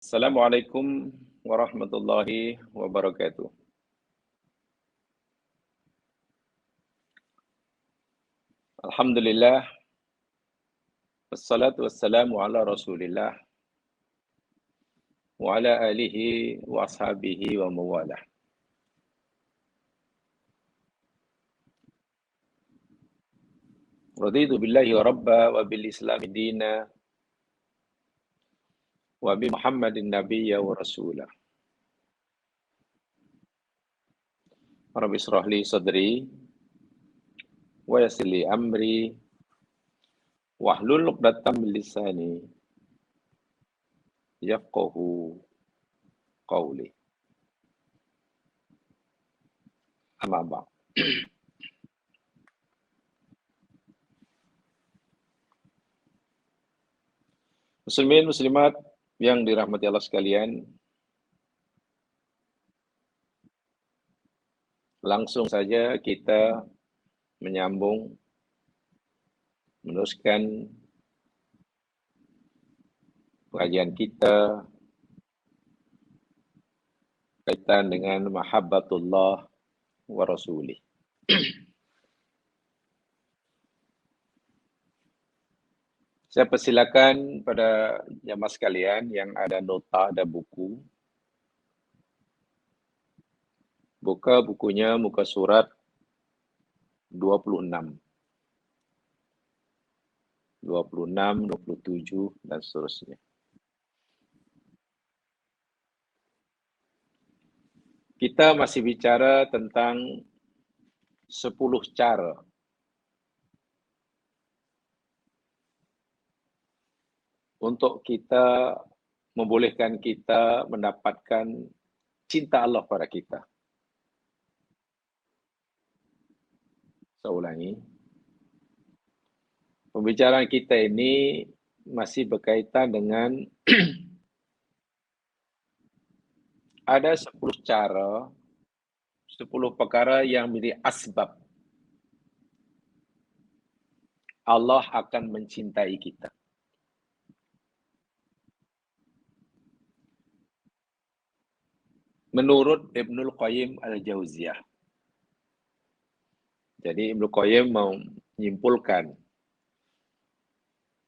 Assalamualaikum warahmatullahi wabarakatuh. Alhamdulillah, wassalatu wassalamu ala rasulillah, wa ala alihi wa ashabihi wa mawalah. Raditu billahi rabba wa bil islami dina wa bi Muhammadin nabiyya wa rasulah. Rabbi israh li sadri wa yassir li amri wahlul 'uqdatam min lisani yafqahu qawli. Amma ba'd. Muslimin muslimat yang dirahmati Allah sekalian, langsung saja kita meneruskan pengajian kita kaitan dengan mahabbatullah wa rasulih. Saya persilakan pada jamaah sekalian yang ada nota, ada buku. Buka bukunya muka surat 26. 26, 27, dan seterusnya. Kita masih bicara tentang 10 cara untuk kita membolehkan kita mendapatkan cinta Allah pada kita. Saya ulangi. Pembicaraan kita ini masih berkaitan dengan ada 10 cara, 10 perkara yang menjadi asbab Allah akan mencintai kita. Menurut Ibnul Qayyim Al-Jauziyah. Jadi Ibnul Qayyim menyimpulkan,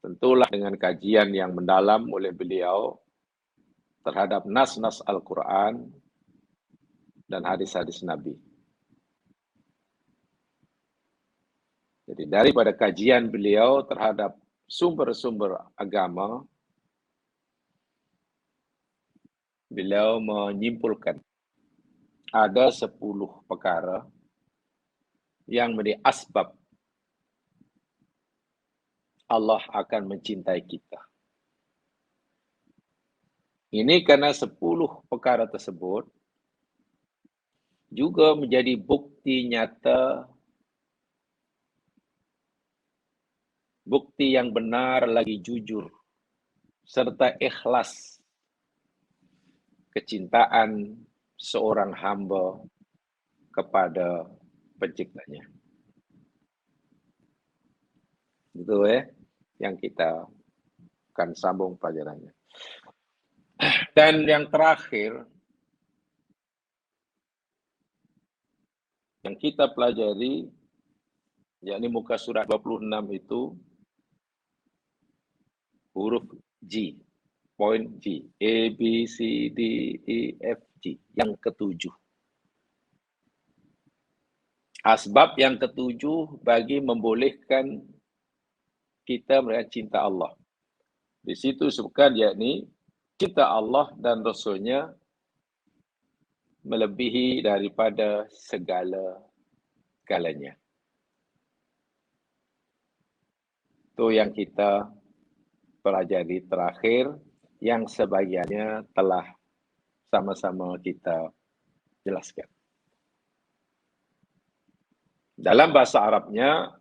tentulah dengan kajian yang mendalam oleh beliau terhadap nas-nas Al-Quran dan hadis-hadis Nabi. Jadi daripada kajian beliau terhadap sumber-sumber agama, beliau menyimpulkan ada 10 perkara yang menjadi asbab Allah akan mencintai kita. Ini karena 10 perkara tersebut juga menjadi bukti nyata, bukti yang benar lagi jujur, serta ikhlas kecintaan seorang hamba kepada penciptanya. Itu yang kita akan sambung pelajarannya. Dan yang terakhir yang kita pelajari, yakni muka surat 26 itu huruf G, poin G, A, B, C, D, E, F, G, yang ketujuh. Asbab yang ketujuh bagi membolehkan kita melihat cinta Allah. Di situ disebutkan yakni cinta Allah dan Rasul-Nya melebihi daripada segala-galanya. Itu yang kita pelajari terakhir, yang sebagiannya telah sama-sama kita jelaskan. Dalam bahasa Arabnya,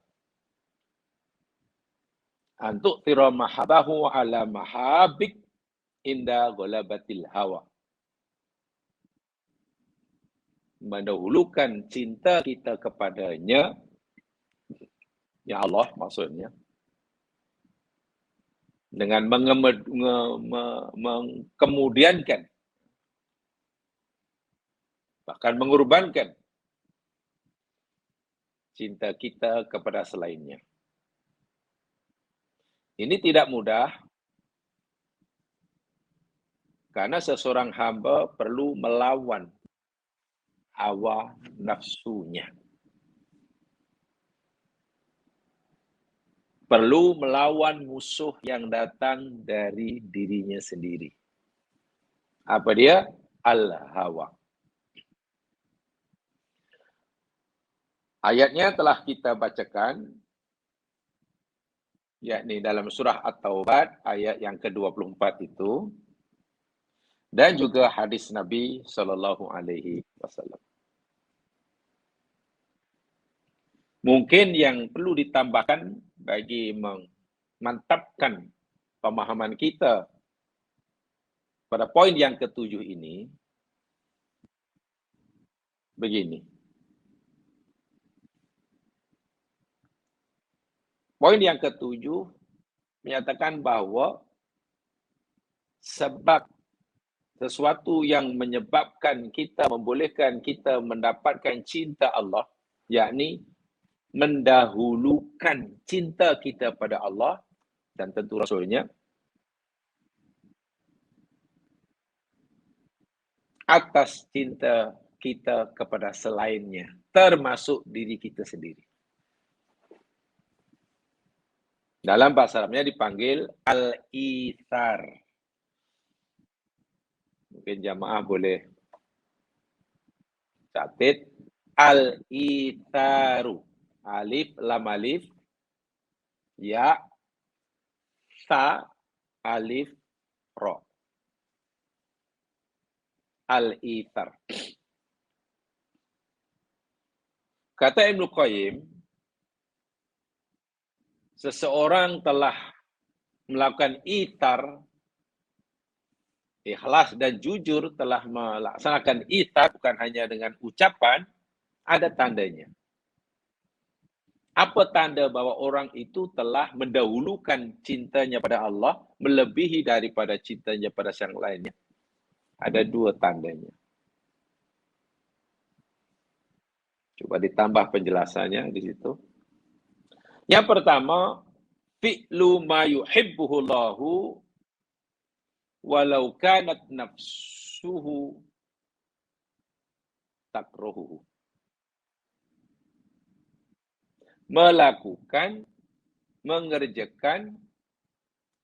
antuk tira mahabahu ala mahabik inda ghalabatil hawa. Mendahulukan cinta kita kepadanya, ya Allah maksudnya, dengan mengkemudiankan, bahkan mengorbankan cinta kita kepada selainnya. Ini tidak mudah, karena seseorang hamba perlu melawan hawa nafsunya. Perlu melawan musuh yang datang dari dirinya sendiri. Apa dia? Al-hawa. Ayatnya telah kita bacakan, yakni dalam surah At-Taubah ayat yang ke-24 itu, dan juga hadis Nabi SAW. Mungkin yang perlu ditambahkan bagi memantapkan pemahaman kita pada poin yang ke-7 ini, begini. Poin yang ke-7 menyatakan bahawa sebab sesuatu yang menyebabkan kita, membolehkan kita mendapatkan cinta Allah, yakni mendahulukan cinta kita pada Allah dan tentu Rasulnya atas cinta kita kepada selainnya, termasuk diri kita sendiri. Dalam bahasa Arabnya dipanggil al-ithar. Mungkin jamaah boleh catat al-itharu. Alif, lam alif, ya, sa, alif, ro. Al-ithar. Kata Ibnu Qayyim, seseorang telah melakukan ithar, ikhlas dan jujur, telah melaksanakan ithar bukan hanya dengan ucapan, ada tandanya. Apa tanda bahwa orang itu telah mendahulukan cintanya pada Allah melebihi daripada cintanya pada yang lainnya? Ada dua tandanya. Coba ditambah penjelasannya di situ. Yang pertama, fi'lu ma yuhibbuhu Allahu walau kanat nafsuhu takruhuhu. Melakukan, mengerjakan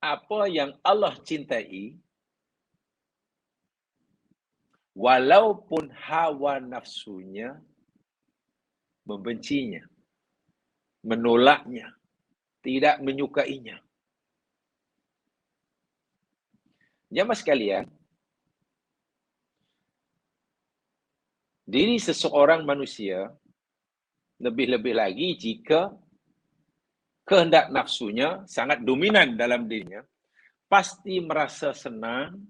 apa yang Allah cintai, walaupun hawa nafsunya membencinya, menolaknya, tidak menyukainya. Jamaah sekalian, diri seseorang manusia, lebih-lebih lagi jika kehendak nafsunya sangat dominan dalam dirinya, pasti merasa senang,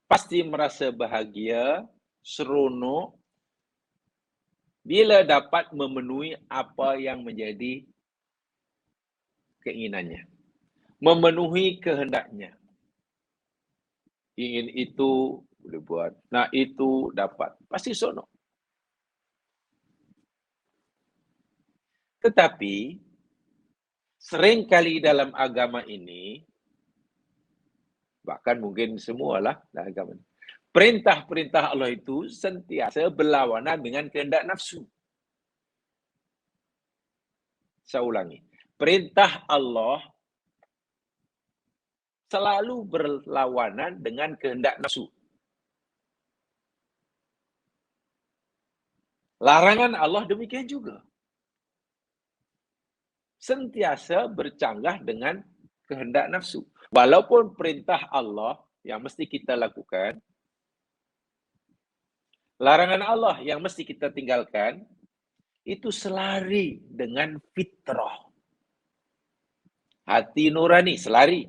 pasti merasa bahagia, seronok, bila dapat memenuhi apa yang menjadi keinginannya. Memenuhi kehendaknya. Ingin itu, boleh buat. Nah itu, dapat. Pasti seronok. Tetapi, seringkali dalam agama ini, bahkan mungkin semualah dalam agama ini, perintah-perintah Allah itu sentiasa berlawanan dengan kehendak nafsu. Saya ulangi. Perintah Allah selalu berlawanan dengan kehendak nafsu. Larangan Allah demikian juga. Sentiasa bercanggah dengan kehendak nafsu. Walaupun perintah Allah yang mesti kita lakukan, larangan Allah yang mesti kita tinggalkan, itu selari dengan fitrah. Hati nurani, selari.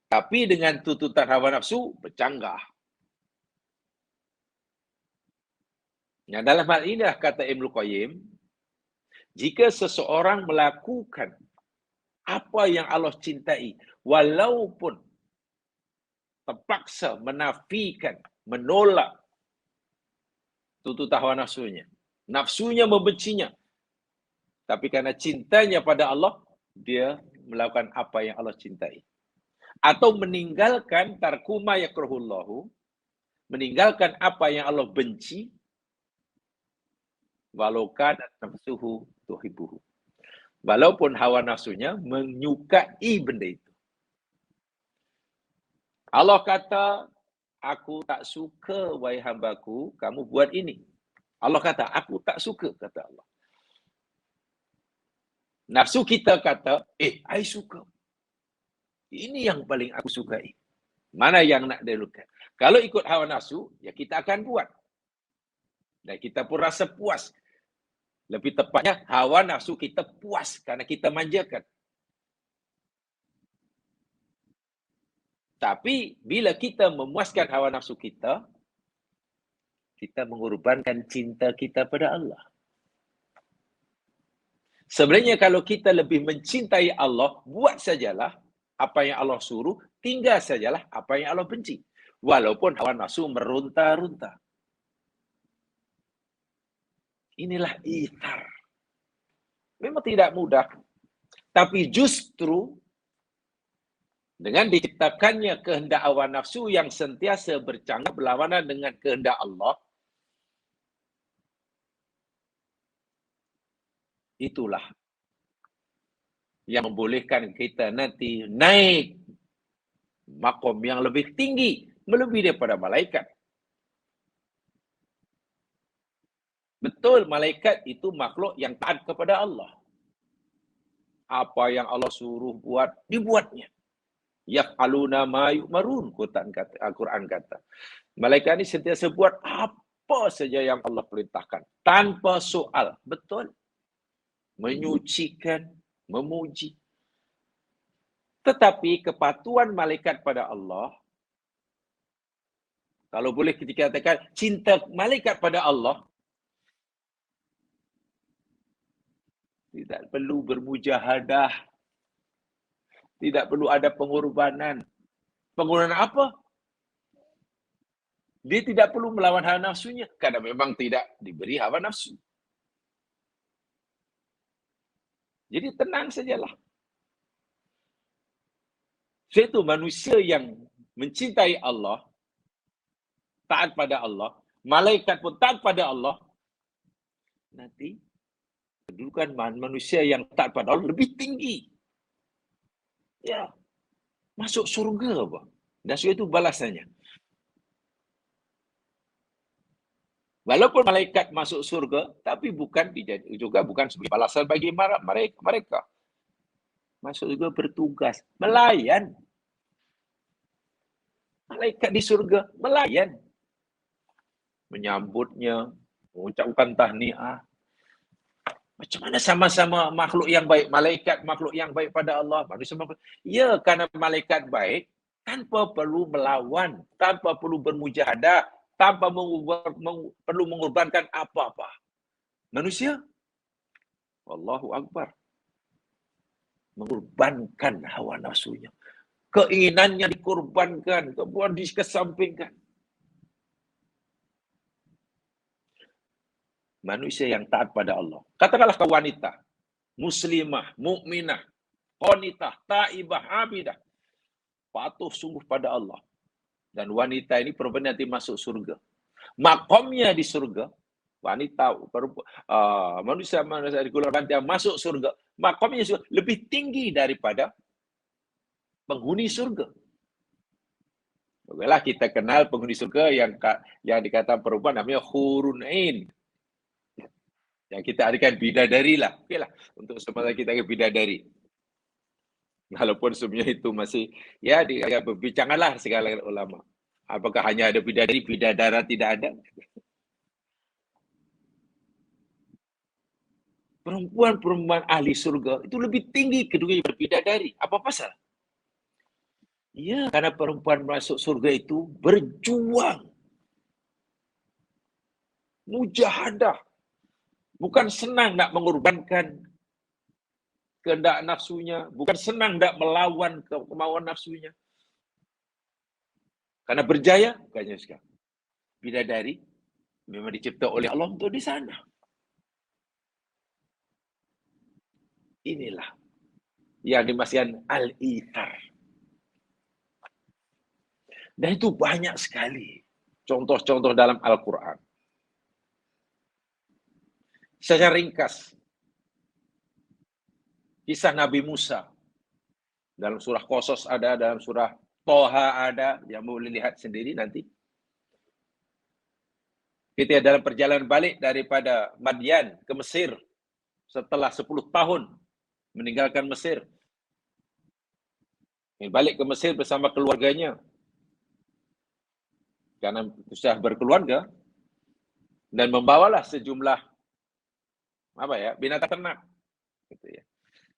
Tapi dengan tuntutan hawa nafsu, bercanggah. Nah, dalam hal inilah kata Ibnu Qayyim, jika seseorang melakukan apa yang Allah cintai, walaupun terpaksa menafikan, menolak tuntutan hawa nafsunya. Nafsunya membencinya. Tapi karena cintanya pada Allah, dia melakukan apa yang Allah cintai. Atau meninggalkan tarkuma yakrahullahu, meninggalkan apa yang Allah benci, walau kana nafsuhu tuhibbuhu. Walaupun hawa nafsunya menyukai benda itu. Allah kata, aku tak suka, wahai hambaku, kamu buat ini. Allah kata, aku tak suka, kata Allah. Nafsu kita kata, I suka. Ini yang paling aku sukai. Mana yang nak dilakukan? Kalau ikut hawa nafsu, ya kita akan buat. Dan kita pun rasa puas. Lebih tepatnya, hawa nafsu kita puas karena kita manjakan. Tapi, bila kita memuaskan hawa nafsu kita mengorbankan cinta kita pada Allah. Sebenarnya kalau kita lebih mencintai Allah, buat sajalah apa yang Allah suruh, tinggal sajalah apa yang Allah benci. Walaupun hawa nafsu meronta-ronta. Inilah ithar. Memang tidak mudah. Tapi justru dengan diciptakannya kehendak hawa nafsu yang sentiasa bercanggah berlawanan dengan kehendak Allah, itulah yang membolehkan kita nanti naik makom yang lebih tinggi, melebihi daripada malaikat. Betul, malaikat itu makhluk yang taat kepada Allah. Apa yang Allah suruh buat, dibuatnya. Yaf'aluna ma yu'marun, Al-Quran kata. Malaikat ini sentiasa buat apa saja yang Allah perintahkan. Tanpa soal. Betul. Menyucikan, memuji. Tetapi kepatuhan malaikat pada Allah, kalau boleh kita katakan, cinta malaikat pada Allah, tidak perlu bermujahadah. Tidak perlu ada pengorbanan. Pengorbanan apa? Dia tidak perlu melawan hawa nafsunya. Karena memang tidak diberi hawa nafsu. Jadi tenang sajalah. Itu manusia yang mencintai Allah, taat pada Allah, malaikat pun taat pada Allah, nanti kedudukan manusia yang taat pada Allah lebih tinggi. Ya, masuk surga apa? Dan surga itu balasannya. Walaupun malaikat masuk surga, tapi bukan juga bukan sebagai balasan bagi mereka. Masuk surga bertugas, melayan. Malaikat di surga melayan. Menyambutnya, mengucapkan tahniah. Macam mana sama-sama makhluk yang baik, malaikat makhluk yang baik pada Allah, manusia makhluk. Ya, karena malaikat baik, tanpa perlu melawan, tanpa perlu bermujahadah, tanpa perlu mengorbankan apa-apa. Manusia, Allahu Akbar, mengorbankan hawa nafsunya. Keinginannya dikorbankan, kemudian dikesampingkan. Manusia yang taat pada Allah. Katakanlah ke wanita, muslimah, mukminah, qanitah, taibah, abidah. Patuh sungguh pada Allah. Dan wanita ini perempuan nanti masuk surga. Makomnya di surga, wanita, manusia di golongan yang masuk surga, makomnya lebih tinggi daripada penghuni surga. Baiklah, kita kenal penghuni surga yang dikatakan perempuan namanya hurun ain. Yang kita artikan bidadari lah. Okeylah, untuk sementara kita ke bidadari. Walaupun sebenarnya itu masih ya berbincanganlah segala ulama. Apakah hanya ada bidadari, bidadara tidak ada? Perempuan-perempuan ahli surga itu lebih tinggi kedudukannya berbidadari. Apa pasal? Ya, karena perempuan masuk surga itu berjuang. Mujahadah. Bukan senang nak mengorbankan kehendak nafsunya. Bukan senang nak melawan kemauan nafsunya. Karena berjaya, bukannya sekarang. Bidadari memang dicipta oleh Allah untuk di sana. Inilah yang dimaksudkan al-ithar. Dan itu banyak sekali contoh-contoh dalam Al-Quran. Secara ringkas, kisah Nabi Musa. Dalam surah Qasas ada, dalam surah Toha ada, yang boleh lihat sendiri nanti. Ketika dalam perjalanan balik daripada Madian ke Mesir, setelah 10 tahun meninggalkan Mesir, balik ke Mesir bersama keluarganya, karena sudah berkeluarga, dan membawalah sejumlah binatang ternak. Gitu ya.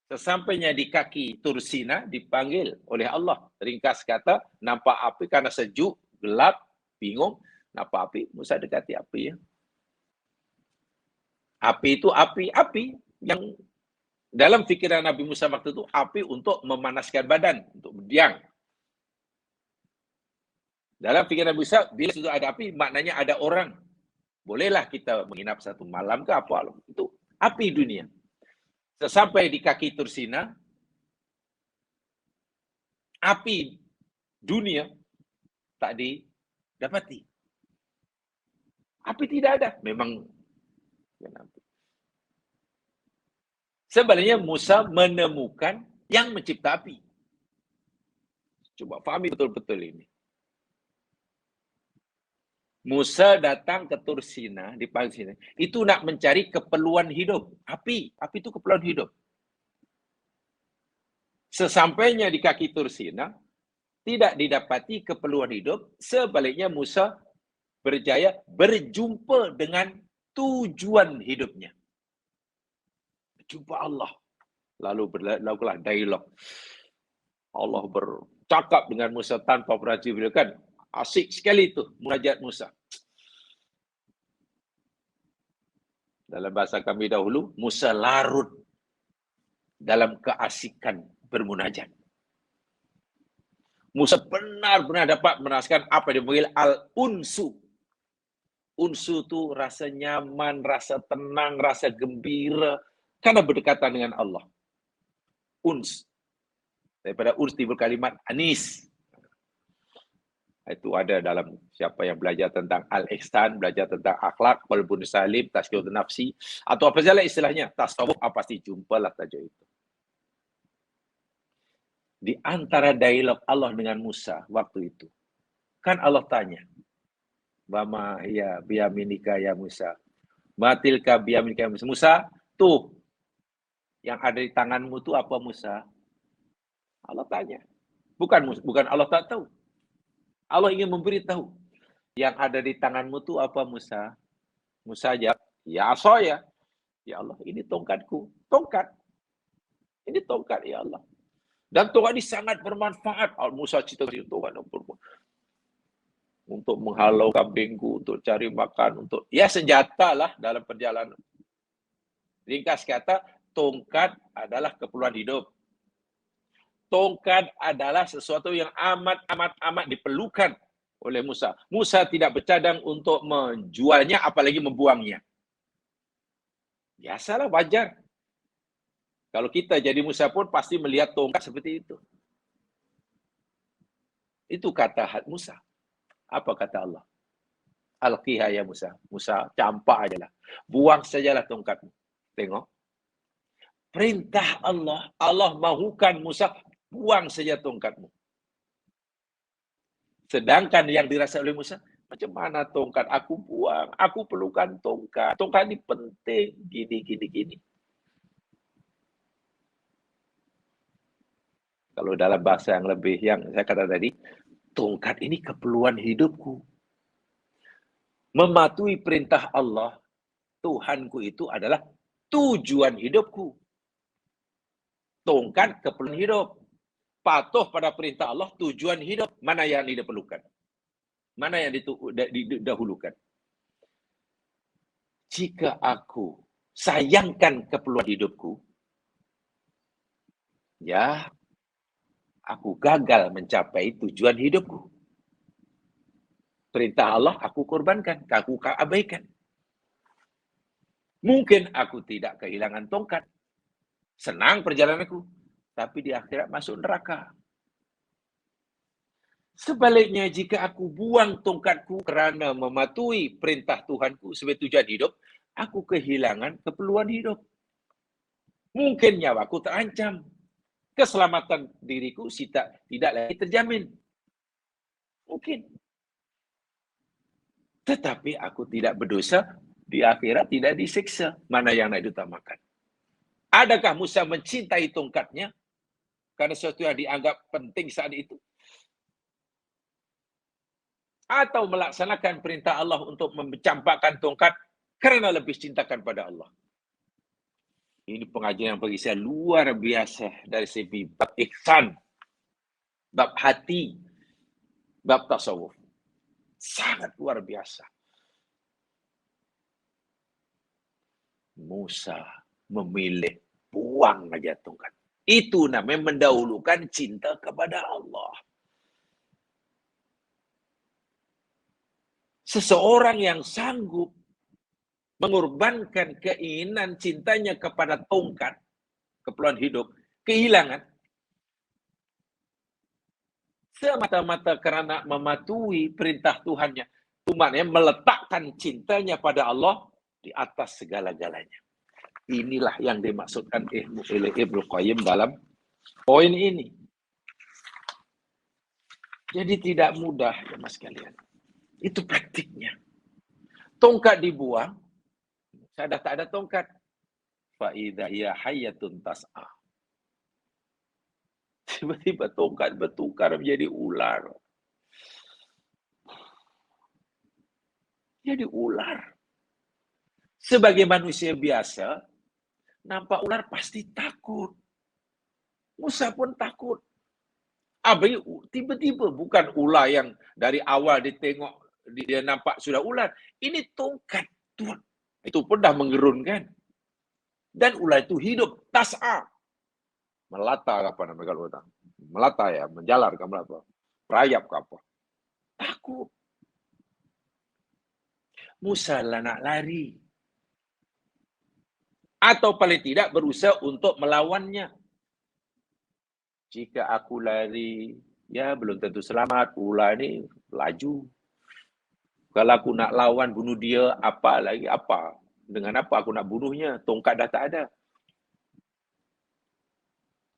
Sesampainya di kaki Tursina dipanggil oleh Allah. Ringkas kata, nampak api karena sejuk, gelap, bingung. Nampak api, Musa dekati api ya. Api itu api yang dalam fikiran Nabi Musa waktu itu api untuk memanaskan badan, untuk berdiam. Dalam fikiran Nabi Musa, bila sudah ada api, maknanya ada orang. Bolehlah kita menginap satu malam ke apa. Itu api dunia. Sesampai di kaki Tursina, api dunia tak didapati. Api tidak ada. Memang. Sebenarnya Musa menemukan yang mencipta api. Coba pahami betul-betul ini. Musa datang ke Tursina, di Palestina, itu nak mencari keperluan hidup. Api itu keperluan hidup. Sesampainya di kaki Tursina, tidak didapati keperluan hidup, sebaliknya Musa berjaya berjumpa dengan tujuan hidupnya. Berjumpa Allah. Lalu berlakulah dialog. Allah bercakap dengan Musa tanpa kan. Asik sekali itu munajat Musa. Dalam bahasa kami dahulu, Musa larut dalam keasikan bermunajat. Musa benar-benar dapat merasakan apa yang dipanggil al-unsu. Unsu itu rasa nyaman, rasa tenang, rasa gembira karena berdekatan dengan Allah. Uns. Daripada uns timbul kalimat anis. Itu ada dalam siapa yang belajar tentang al-ihsan, belajar tentang akhlak, qalbun salim, tazkiyatun nafsi, atau apa saja istilahnya, tasawuf, pasti jumpalah tajuk itu. Di antara dialog Allah dengan Musa waktu itu, kan Allah tanya, Bama ya biyaminika ya Musa, matilka biyaminika ya Musa. Musa, tuh, yang ada di tanganmu tuh apa Musa? Allah tanya. Bukan Allah tak tahu. Allah ingin memberitahu. Yang ada di tanganmu tu apa Musa? Musa jawab, ya asoya. Ya Allah, ini tongkatku. Tongkat. Ini tongkat ya Allah. Dan tongkat ini sangat bermanfaat. Musa cerita tongkat untuk menghalau kambingku, untuk cari makan, untuk ya senjata lah dalam perjalanan. Ringkas kata, tongkat adalah keperluan hidup. Tongkat adalah sesuatu yang amat diperlukan oleh Musa. Musa tidak bercadang untuk menjualnya, apalagi membuangnya. Biasalah, wajar. Kalau kita jadi Musa pun pasti melihat tongkat seperti itu. Itu kata Musa. Apa kata Allah? Alqiha ya Musa. Musa, campak aja lah. Buang sajalah tongkatmu. Tengok. Perintah Allah. Allah mahukan Musa, buang saja tongkatmu. Sedangkan yang dirasa oleh Musa, macam mana tongkat? Aku buang. Aku perlukan tongkat. Tongkat ini penting. Gini. Kalau dalam bahasa yang lebih, yang saya kata tadi, tongkat ini keperluan hidupku. Mematuhi perintah Allah, Tuhanku itu adalah tujuan hidupku. Tongkat keperluan hidup. Patuh pada perintah Allah, tujuan hidup. Mana yang diperlukan? Mana yang didahulukan? Jika aku sayangkan keperluan hidupku, ya, aku gagal mencapai tujuan hidupku. Perintah Allah aku korbankan, aku abaikan. Mungkin aku tidak kehilangan tongkat. Senang perjalananku. Tapi di akhirat masuk neraka. Sebaliknya, jika aku buang tongkatku kerana mematuhi perintah Tuhanku sebagai tujuan hidup, aku kehilangan keperluan hidup. Mungkin nyawaku terancam. Keselamatan diriku tidak lagi terjamin. Mungkin. Tetapi aku tidak berdosa, di akhirat tidak disiksa. Mana yang nak diutamakan? Adakah Musa mencintai tongkatnya karena sesuatu yang dianggap penting saat itu? Atau melaksanakan perintah Allah untuk mencampakkan tongkat kerana lebih cintakan pada Allah? Ini pengajian yang bagi saya luar biasa dari segi bab ihsan, bab hati, bab tasawuf. Sangat luar biasa. Musa memilih buang aja tongkat. Itu namanya mendahulukan cinta kepada Allah. Seseorang yang sanggup mengorbankan keinginan cintanya kepada tongkat, keperluan hidup, kehilangan, semata-mata kerana mematuhi perintah Tuhannya. Umatnya meletakkan cintanya pada Allah di atas segala-galanya. Inilah yang dimaksudkan oleh Ibnu Qayyim dalam poin ini. Jadi tidak mudah, ya mas kalian. Itu praktiknya. Tongkat dibuang, saya dah tak ada tongkat. Fa'idha hiya hayyatun tas'a. Tiba-tiba tongkat bertukar menjadi ular. Jadi ular. Sebagai manusia biasa, nampak ular pasti takut. Musa pun takut. Abi tiba-tiba bukan ular yang dari awal ditengok dia nampak sudah ular. Ini tongkat Tuhan. Itu pun dah menggerunkan. Dan ular itu hidup tas'a. Melata apa namanya kalau orang? Melata ya, menjalar ke apa? Merayap ke apa? Takut. Musa lah nak lari. Atau paling tidak berusaha untuk melawannya. Jika aku lari, ya belum tentu selamat. Ular ni laju. Kalau aku nak lawan, bunuh dia, apa lagi? Apa? Dengan apa aku nak bunuhnya? Tongkat dah tak ada.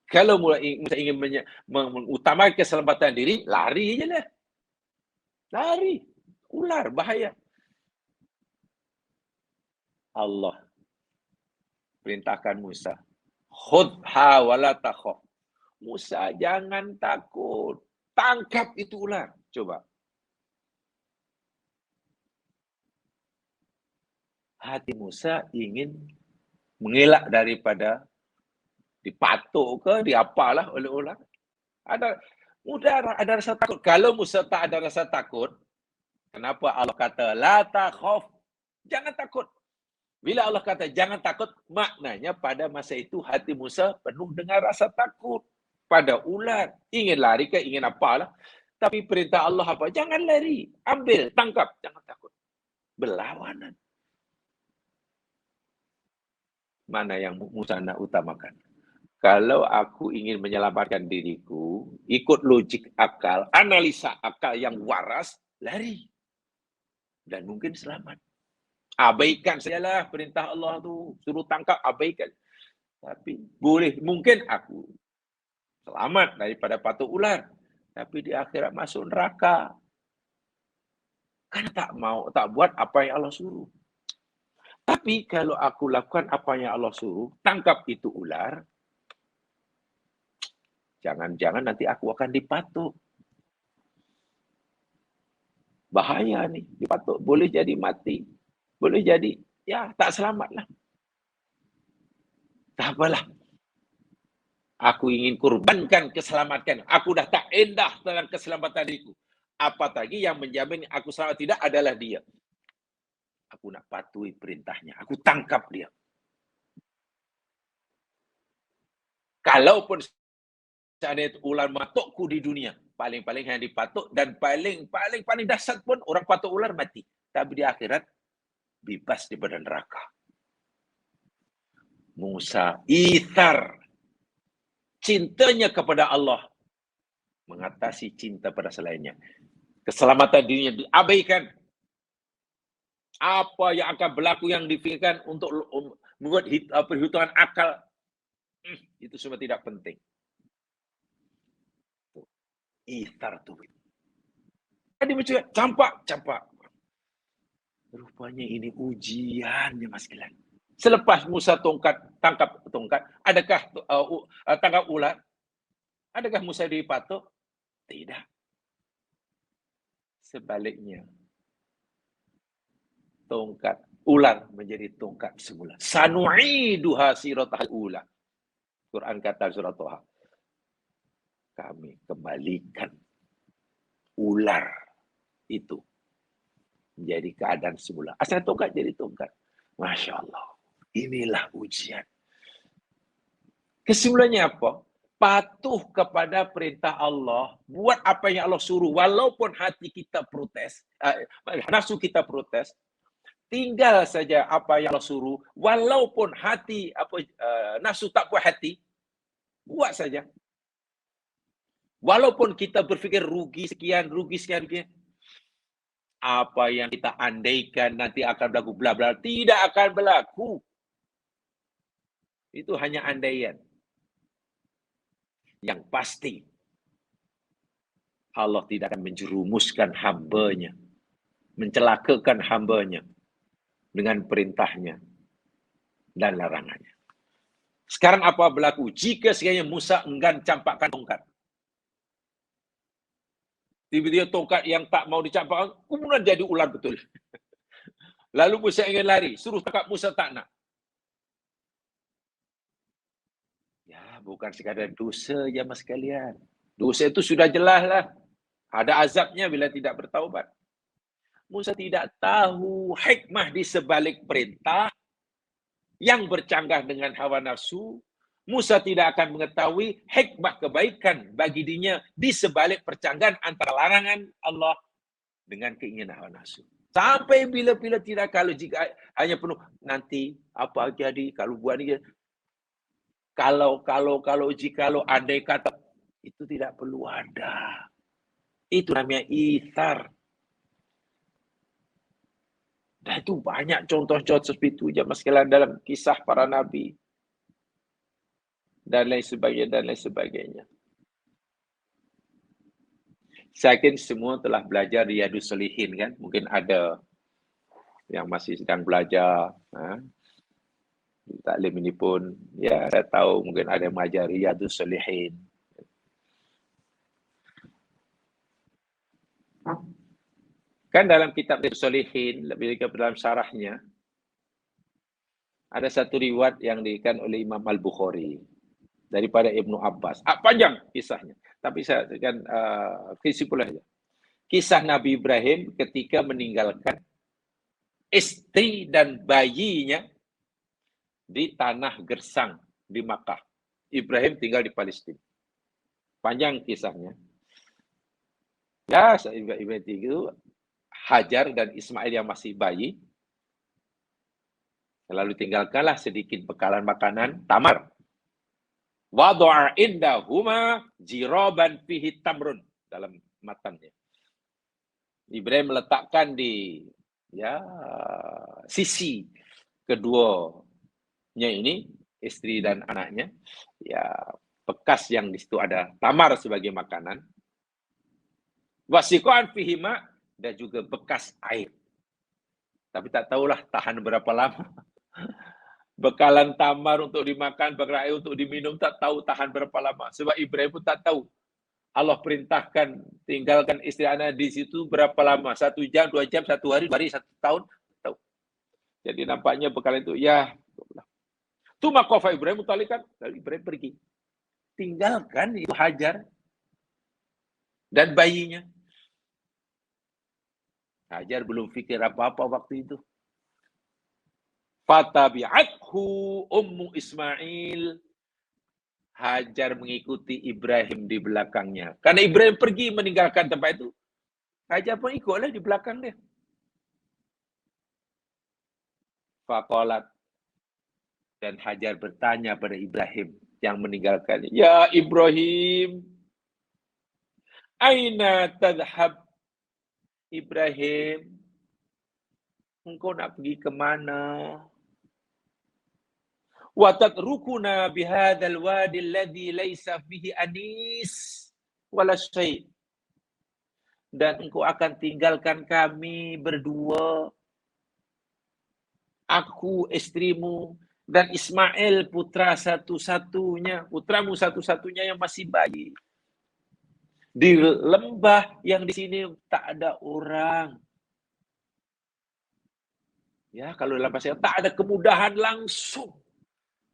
Kalau Musa ingin mengutamakan keselamatan diri, lari je lah. Lari. Ular, bahaya. Allah perintahkan Musa. Khudha wala takhaf. Musa, jangan takut. Tangkap itu ular. Coba. Hati Musa ingin mengelak daripada dipatuk ke, diapalah oleh ular. Ada rasa takut. Kalau Musa tak ada rasa takut, kenapa Allah kata, la takhaf. Jangan takut. Bila Allah kata, jangan takut, maknanya pada masa itu hati Musa penuh dengan rasa takut. Pada ular. Ingin lari ke, ingin apalah. Tapi perintah Allah apa? Jangan lari. Ambil, tangkap. Jangan takut. Berlawanan. Mana yang Musa nak utamakan? Kalau aku ingin menyelamatkan diriku, ikut logik akal, analisa akal yang waras, lari. Dan mungkin selamat. Abaikan sajalah perintah Allah tu. Suruh tangkap, abaikan. Tapi boleh, mungkin aku selamat daripada patuk ular. Tapi di akhirat masuk neraka. Karena tak buat apa yang Allah suruh. Tapi kalau aku lakukan apa yang Allah suruh, tangkap itu ular, jangan-jangan nanti aku akan dipatuk. Bahaya nih, dipatuk. Boleh jadi mati. Boleh jadi, ya tak selamatlah. Tak apalah. Aku ingin kurbankan keselamatan. Aku dah tak endah tentang keselamatan diriku. Apa lagi yang menjamin aku selamat tidak adalah dia. Aku nak patuhi perintahnya. Aku tangkap dia. Kalaupun seandainya ular matukku di dunia, paling-paling yang dipatuk, dan paling dahsyat pun orang patuk ular mati. Tapi di akhirat bebas daripada neraka. Musa ithar, cintanya kepada Allah mengatasi cinta pada selainnya. Keselamatan dirinya diabaikan. Apa yang akan berlaku yang dipikirkan untuk membuat perhitungan akal, itu semua tidak penting. Ithar tuh. Tadi mencuit, campak. Rupanya ini ujiannya, Mas Gilan. Selepas Musa tangkap tongkat, adakah tangkap ular? Adakah Musa dipatuk? Tidak. Sebaliknya, tongkat ular menjadi tongkat semula. Sanu'iduha siratahal ula. Quran kata surat Toha. Kami kembalikan ular itu menjadi keadaan semula. Asal tongkat jadi tongkat. Masya Allah. Inilah ujian. Kesimpulannya apa? Patuh kepada perintah Allah. Buat apa yang Allah suruh. Walaupun hati kita protes. Nafsu kita protes. Tinggal saja apa yang Allah suruh. Walaupun hati, nafsu tak puas hati. Buat saja. Walaupun kita berfikir rugi sekian. Apa yang kita andaikan nanti akan berlaku bla bla. Tidak akan berlaku. Itu hanya andaian. Yang pasti, Allah tidak akan menjerumuskan hambanya, mencelakakan hambanya dengan perintahnya dan larangannya. Sekarang apa berlaku? Jika sekiranya Musa enggan campakkan tongkat. Tiba-tiba tongkat yang tak mau dicampakkan, kemudian jadi ular betul. Lalu Musa ingin lari, suruh tangkap, Musa tak nak. Bukan sekadar dosa ya mas kalian. Dosa itu sudah jelas lah. Ada azabnya bila tidak bertaubat. Musa tidak tahu hikmah di sebalik perintah yang bercanggah dengan hawa nafsu. Musa tidak akan mengetahui hikmah kebaikan bagi dirinya di sebalik percanggahan antara larangan Allah dengan keinginan hawa nafsu. Sampai bila-bila tidak, kalau jika hanya penuh nanti apa jadi kalau buat ini. Jikalau andai kata, itu tidak perlu ada. Itu namanya ithar. Dan itu banyak contoh-contoh seperti itu ya mas sekalian dalam kisah para nabi. Dan lain sebagainya. Saya yakin semua telah belajar Riyadhus Shalihin kan. Mungkin ada yang masih sedang belajar. Taklim ini pun, ya saya tahu mungkin ada yang mengajar Riyadhus Shalihin. Kan dalam kitab Riyadhus Shalihin, lebih dekat dalam syarahnya, ada satu riwayat yang diberikan oleh Imam Al-Bukhari daripada Ibnu Abbas. Panjang kisahnya, tapi saya akan kesimpulan saja. Kisah Nabi Ibrahim ketika meninggalkan istri dan bayinya di tanah Gersang di Makkah. Ibrahim tinggal di Palestina. Panjang kisahnya. Ya, Ibrahim itu Hajar dan Ismail yang masih bayi. Lalu tinggalkanlah sedikit bekalan makanan tamar. Wada'a indahuma jiraban fihi tamrun dalam matannya. Ibrahim meletakkan di sisi keduanya ini, istri dan anaknya, bekas yang di situ ada tamar sebagai makanan. Wasiqan fihima, dan juga bekas air. Tapi tak tahulah tahan berapa lama. Bekalan tamar untuk dimakan, bekalan air untuk diminum, tak tahu tahan berapa lama. Sebab Ibrahim pun tak tahu. Allah perintahkan tinggalkan istri anak di situ berapa lama? 1 jam, 2 jam, 1 hari, 2 hari, 1 tahun. Tahu. Jadi nampaknya bekalan itu, itu makofa Ibrahim mutalikan, lalu Ibrahim pergi. Tinggalkan itu Hajar dan bayinya. Hajar belum fikir apa-apa waktu itu. Fatabi'athu ummu Ismail. Hajar mengikuti Ibrahim di belakangnya. Karena Ibrahim pergi meninggalkan tempat itu, Hajar pun ikutlah di belakang dia. Faqalat, dan Hajar bertanya pada Ibrahim yang meninggalkannya. Ya Ibrahim, aina tadhhab? Ibrahim, engkau nak pergi ke mana? Wa tatrukuna bihadzal wadi alladhi laysa fihi anis wala syai'. Dan engkau akan tinggalkan kami berdua, aku, istrimu, dan Ismail, putra satu-satunya, putramu satu-satunya yang masih bayi. Di lembah yang di sini tak ada orang. Ya, kalau dalam bahasa tak ada kemudahan langsung.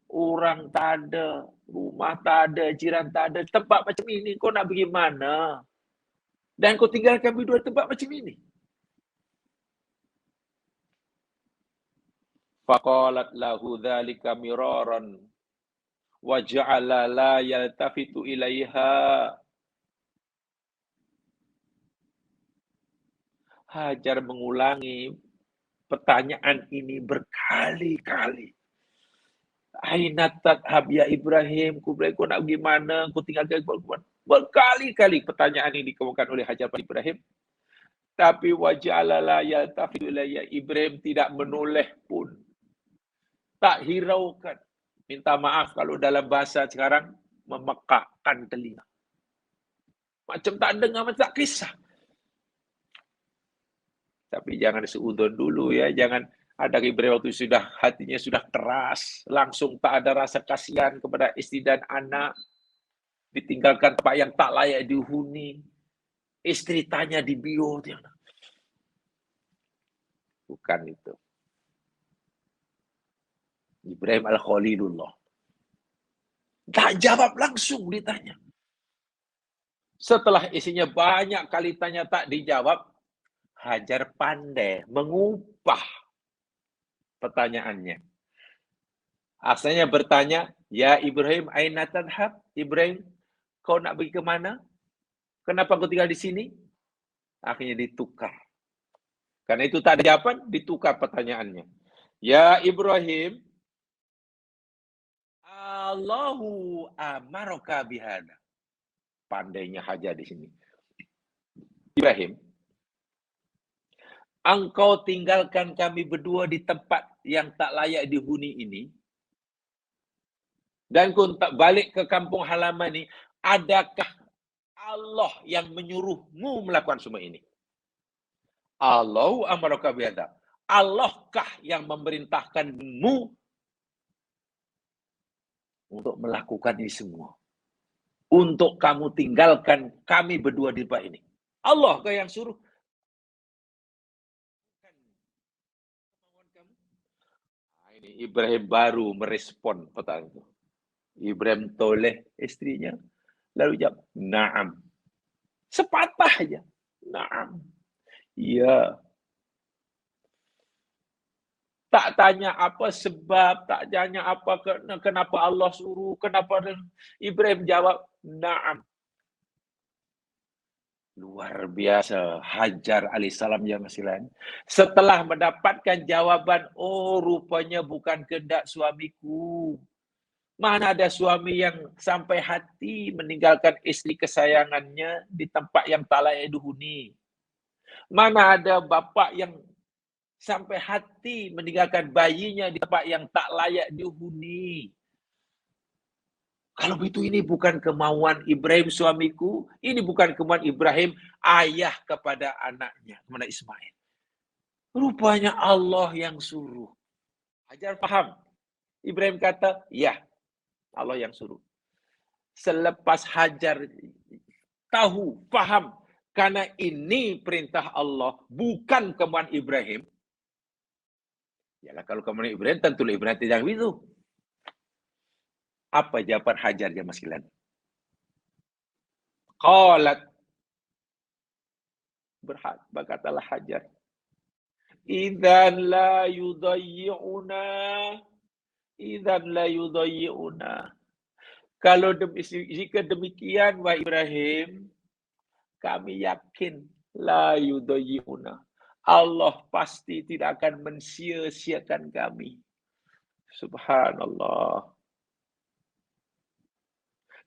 Orang tak ada, rumah tak ada, jiran tak ada, tempat macam ini kau nak pergi mana? Dan kau tinggalkan dua tempat macam ini. Faqalat lahu dzalika miraran wa ja'ala la yaltafitu ilaiha. Hajar mengulangi pertanyaan ini berkali-kali. Aina tadhhab ya Ibrahim? Kau nak pergi mana? Kau tinggalkan berkali-kali pertanyaan ini dikemukakan oleh Hajar pada Ibrahim. Tapi waja'ala la yaltafitu ilaiha. Ibrahim tidak menoleh pun. Tak hiraukan. Minta maaf kalau dalam bahasa sekarang, memekakkan telinga. Macam tak dengar, macam tak kisah. Tapi jangan seudon dulu ya. Jangan ada Ibrahim waktu sudah hatinya sudah keras. Langsung tak ada rasa kasihan kepada istri dan anak. Ditinggalkan tempat yang tak layak dihuni. Istri tanya di bio. Bukan itu. Ibrahim Al-Khalilullah. Tak jawab langsung ditanya. Setelah isinya banyak kali tanya tak dijawab, Hajar pandai mengubah pertanyaannya. Asalnya bertanya, ya Ibrahim, aina tadhhab? Ibrahim, kau nak pergi ke mana? Kenapa kau tinggal di sini? Akhirnya ditukar. Karena itu tak ada jawaban, ditukar pertanyaannya. Ya Ibrahim, Allahu amaraka bihada. Pandainya Hajar di sini. Ibrahim, engkau tinggalkan kami berdua di tempat yang tak layak dihuni ini, dan kau tak balik ke kampung halaman ini, adakah Allah yang menyuruhmu melakukan semua ini? Allahu amaraka bihada. Allahkah yang memerintahkanmu untuk melakukan ini semua? Untuk kamu tinggalkan kami berdua di tempat ini. Allah kah yang suruh? Ini Ibrahim baru merespon pertanyaan itu. Ibrahim toleh istrinya. Lalu jawab, na'am. Sepatah aja. Na'am. Ya. Tak tanya apa sebab, tak tanya apa kenapa Allah suruh, kenapa Ibrahim jawab, na'am. Luar biasa Hajar alaihissalam yang masih. Setelah mendapatkan jawaban, oh rupanya bukan kehendak suamiku. Mana ada suami yang sampai hati meninggalkan istri kesayangannya di tempat yang tak layak dihuni. Mana ada bapa yang sampai hati meninggalkan bayinya di tempat yang tak layak dihuni. Kalau begitu ini bukan kemauan Ibrahim suamiku, ini bukan kemauan Ibrahim ayah kepada anaknya, kepada Ismail. Rupanya Allah yang suruh. Hajar paham. Ibrahim kata, ya, Allah yang suruh. Selepas Hajar tahu, paham, karena ini perintah Allah, bukan kemauan Ibrahim. Yalah, kalau kemauan Ibrahim, tentu Ibrahim tidak begitu. Apa jawaban Hajar ya masih? Qalat, berkatalah Hajar, idzan la yudayyi'una, Kalau jika demikian, wahai Ibrahim, kami yakin la yudayyi'una. Allah pasti tidak akan mensia-siakan kami. Subhanallah.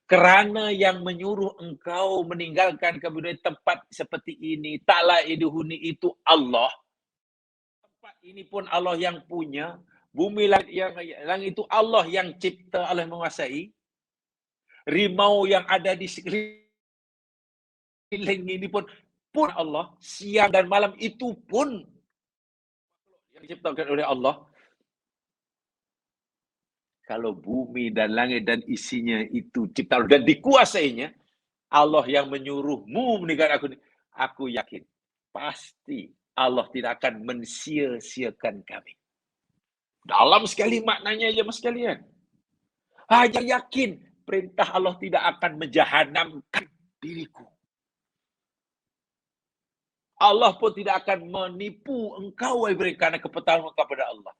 Kerana yang menyuruh engkau meninggalkan kemudian tempat seperti ini, taklah idhuni itu Allah. Tempat ini pun Allah yang punya. Bumi langit itu Allah yang cipta, Allah yang menguasai. Rimau yang ada di sekeliling ini pun Allah. Siang dan malam itu pun yang diciptakan oleh Allah. Kalau bumi dan langit dan isinya itu ciptaan dan dikuasainya, Allah yang menyuruhmu meninggalkan aku yakin pasti Allah tidak akan mensia-siakan kami. Dalam sekali maknanya ya mas sekalian. Hanya yakin perintah Allah tidak akan menjahanamkan diriku. Allah pun tidak akan menipu engkau karena kepatuhan kepada Allah.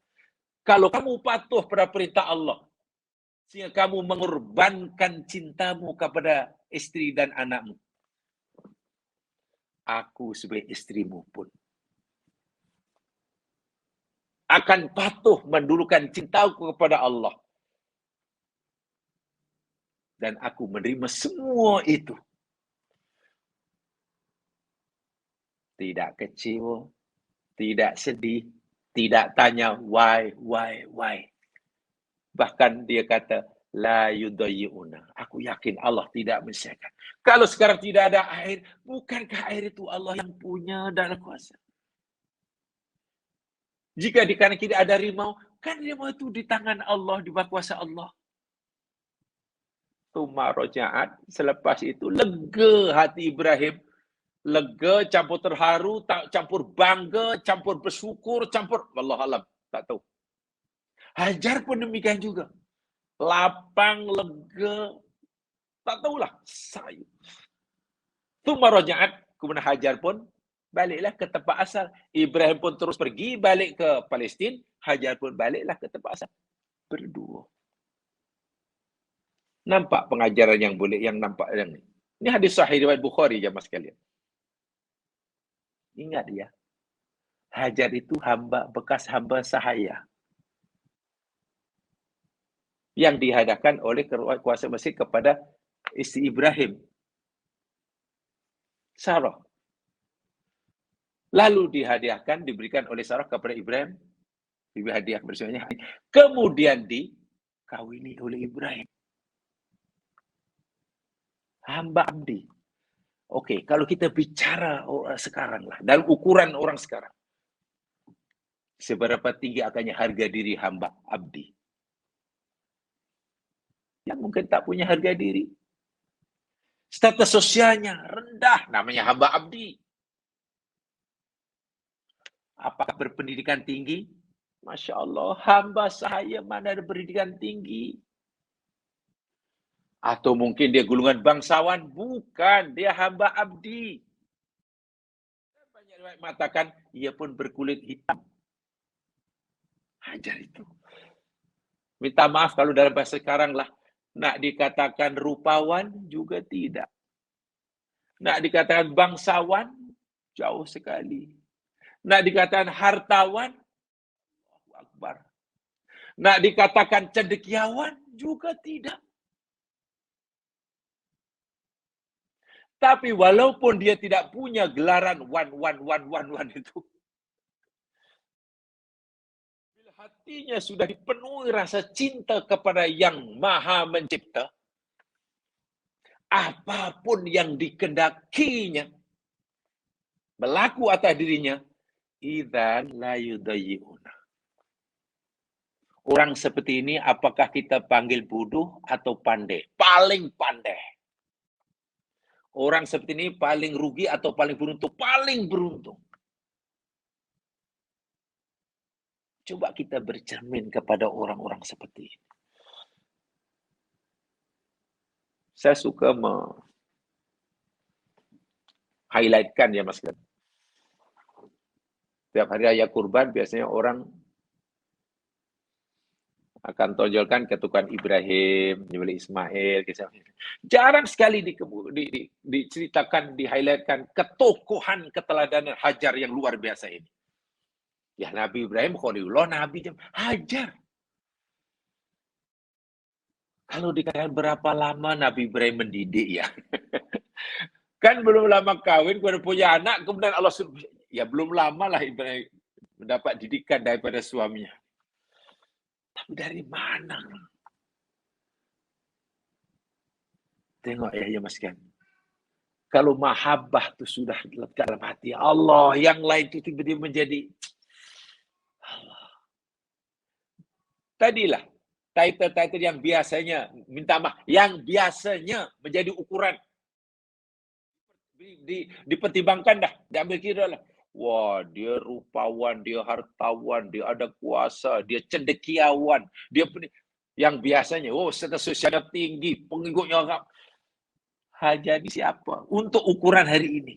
Kalau kamu patuh pada perintah Allah, sehingga kamu mengorbankan cintamu kepada istri dan anakmu, aku sebagai istrimu pun akan patuh mendulukan cintaku kepada Allah. Dan aku menerima semua itu. Tidak kecewa, tidak sedih, tidak tanya why. Bahkan dia kata, la yudayyi'una. Aku yakin Allah tidak mensiakan. Kalau sekarang tidak ada air, bukankah air itu Allah yang punya dan kuasa? Jika di kanan kiri ada rimau, kan rimau itu di tangan Allah, di bawah kuasa Allah. Tsumma raja'at, selepas itu lega hati Ibrahim. Lega, campur terharu, campur bangga, campur bersyukur, campur wallahualam, tak tahu. Hajar pun demikian juga. Lapang, lega, tak tahulah. Sayu. Tsumma raja'at, kemudian Hajar pun baliklah ke tempat asal. Ibrahim pun terus pergi balik ke Palestin, Hajar pun baliklah ke tempat asal. Berdua. Nampak pengajaran yang boleh, yang nampak yang ni. Ini hadis sahih riwayat Bukhari jemaah sekalian. Ingat ya, Hajar itu bekas hamba sahaya yang dihadapkan oleh kuasa Mesir kepada isteri Ibrahim, Sarah. Lalu diberikan oleh Sarah kepada Ibrahim, diberi hadiah bersama. Kemudian dikawini oleh Ibrahim. Hamba abdi. Okey, kalau kita bicara sekarang lah, dalam ukuran orang sekarang, seberapa tinggi akannya harga diri hamba abdi? Yang mungkin tak punya harga diri. Status sosialnya rendah, namanya hamba abdi. Apakah berpendidikan tinggi? Masya Allah, hamba saya mana ada pendidikan tinggi? Atau mungkin dia golongan bangsawan? Bukan, dia hamba abdi. Banyak riwayat mengatakan, ia pun berkulit hitam. Hajar itu. Minta maaf kalau dalam bahasa sekarang lah, nak dikatakan rupawan juga tidak. Nak dikatakan bangsawan, jauh sekali. Nak dikatakan hartawan, Allahu Akbar. Nak dikatakan cendekiawan, juga tidak. Tapi walaupun dia tidak punya gelaran one itu, bila hatinya sudah dipenuhi rasa cinta kepada yang Maha Mencipta, apapun yang dikendakinya berlaku atas dirinya, idzan la yudayyi'una. Orang seperti ini apakah kita panggil bodoh atau pandai? Paling pandai. Orang seperti ini paling rugi atau paling beruntung? Paling beruntung. Coba kita bercermin kepada orang-orang seperti ini. Saya suka highlightkan ya Mas. Setiap hari raya kurban biasanya orang akan tonjolkan ketukan Ibrahim, menyembelih Ismail, kisah. Jarang sekali diceritakan, di-highlightkan ketokohan keteladanan Hajar yang luar biasa ini. Ya Nabi Ibrahim Khalilullah, Nabi Hajar. Kalau dikatakan berapa lama Nabi Ibrahim mendidik ya. Kan belum lama kawin, kemudian punya anak, kemudian Allah suruh, ya belum lama lah Ibrahim mendapat didikan daripada suaminya. Tapi dari mana? Tengok ya Mas kan. Kalau mahabbah itu sudah lekat dalam hati Allah, yang lain itu tiba-tiba menjadi Allah. Tadilah title-title yang biasanya, minta maaf, yang biasanya menjadi ukuran. Dipertimbangkan dah, diambil kira lah. Wah, dia rupawan, dia hartawan, dia ada kuasa, dia cendekiawan, dia yang biasanya, status sosial tinggi, pengikutnya orang. Jadi siapa? Untuk ukuran hari ini.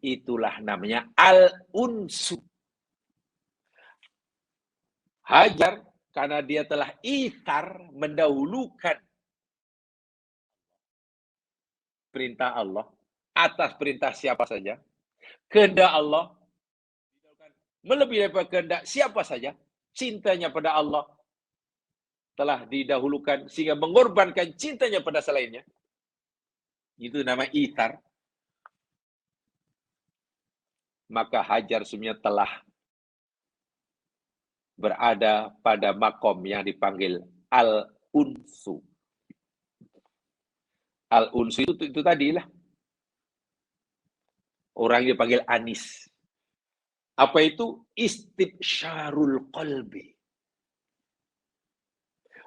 Itulah namanya al-unsu. Hajar, karena dia telah ithar, mendahulukan perintah Allah atas perintah siapa saja. Kehendak Allah melebihi daripada kehendak siapa saja. Cintanya pada Allah telah didahulukan sehingga mengorbankan cintanya pada selainnya. Itu nama ithar. Maka Hajar sebenarnya telah berada pada makom yang dipanggil al-unsu. Al-unsu itu tadilah. Orang yang dipanggil anis. Apa itu? Istibsyarul qalbi.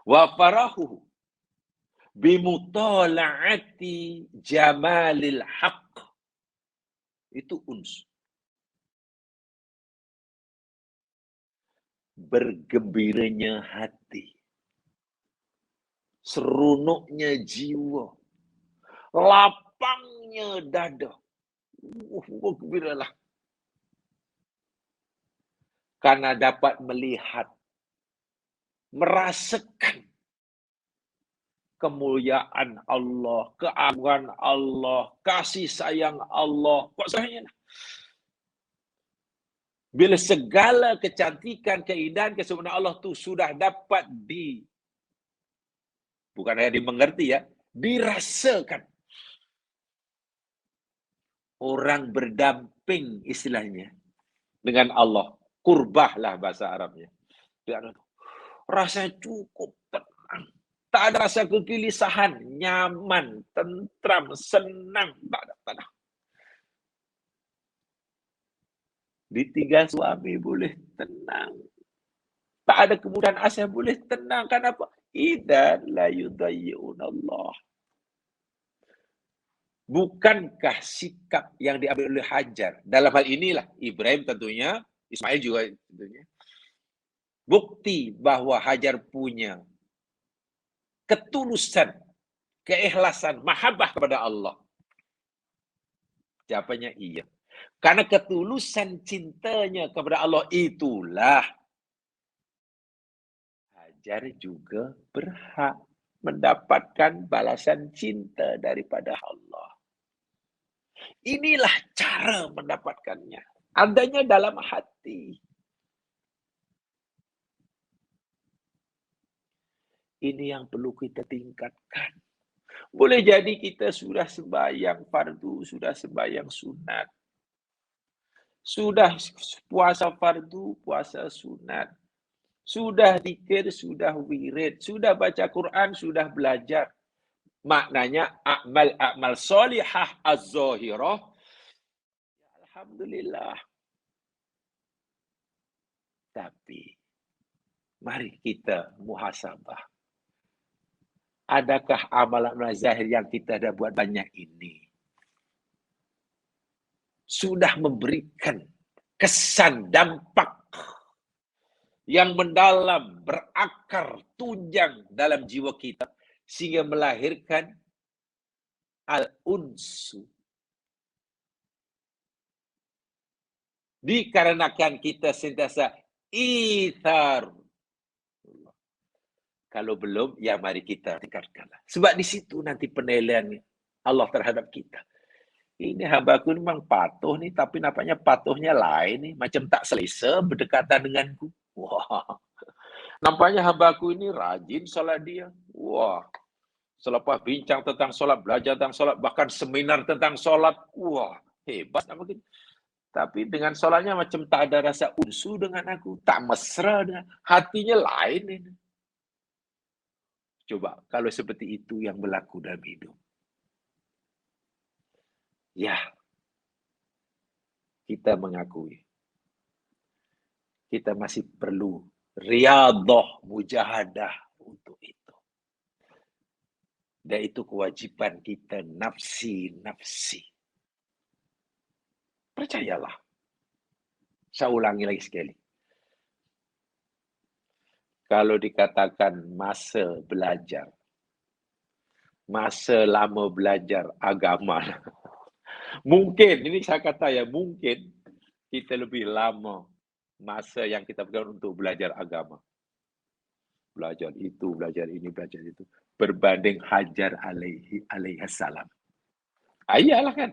Wa farahuhu bimutala'ati jamalil haqq. Itu uns. Bergembiranya hati. Seronoknya jiwa. Lapangnya dada. Gembiralah. Karena dapat melihat, merasakan kemuliaan Allah, keagungan Allah, kasih sayang Allah. Kok sayangnya? Bila segala kecantikan, keindahan, kesempurnaan Allah itu sudah dapat bukan hanya dimengerti ya, dirasakan. Orang berdamping istilahnya dengan Allah. Kurbah lah bahasa Arabnya. Rasanya cukup tenang. Tak ada rasa kegelisahan, nyaman, tentram, senang. Tak ada. Ditinggal suami boleh tenang. Tak ada kemudahan asa boleh tenang. Kenapa? Idan la yudayyun Allah. Bukankah sikap yang diambil oleh Hajar dalam hal inilah Ibrahim tentunya, Ismail juga tentunya, bukti bahwa Hajar punya ketulusan, keikhlasan, mahabbah kepada Allah. Jawabannya iya. Karena ketulusan cintanya kepada Allah itulah Hajar juga berhak mendapatkan balasan cinta daripada Allah. Inilah cara mendapatkannya. Adanya dalam hati. Ini yang perlu kita tingkatkan. Boleh jadi kita sudah sembahyang fardu, sudah sembahyang sunat. Sudah puasa fardu, puasa sunat. Sudah zikir, sudah wirid. Sudah baca Quran, sudah belajar. Maknanya amal solihah az-zahirah. Alhamdulillah. Tapi mari kita muhasabah. Adakah amalan zahir yang kita dah buat banyak ini sudah memberikan kesan dampak yang mendalam, berakar, tunjang dalam jiwa kita sehingga melahirkan al-unsu. Dikarenakan kita sentiasa ithar. Kalau belum, ya mari kita tingkatkanlah. Sebab di situ nanti penilaian Allah terhadap kita. Ini hambaku ni memang patuh ni, tapi nampaknya patuhnya lain ni. Macam tak selesa berdekatan denganku. Wah, nampaknya hambaku ini rajin solat dia. Wah, selepas bincang tentang solat, belajar tentang solat, bahkan seminar tentang solat. Wah, hebat nampaknya. Tapi dengan solatnya macam tak ada rasa unsu dengan aku. Tak mesra dengan hatinya lain ini. Coba, kalau seperti itu yang berlaku dalam hidup. Ya, kita mengakui. Kita masih perlu riadah, mujahadah untuk itu. Dan itu kewajiban kita nafsi-nafsi. Percayalah. Saya ulangi lagi sekali. Kalau dikatakan masa belajar, masa lama belajar agama, mungkin, ini saya kata ya, mungkin kita lebih lama masa yang kita pegang untuk belajar agama. Belajar itu, belajar ini, belajar itu. Berbanding Hajar alaihi salam. Ayalah kan.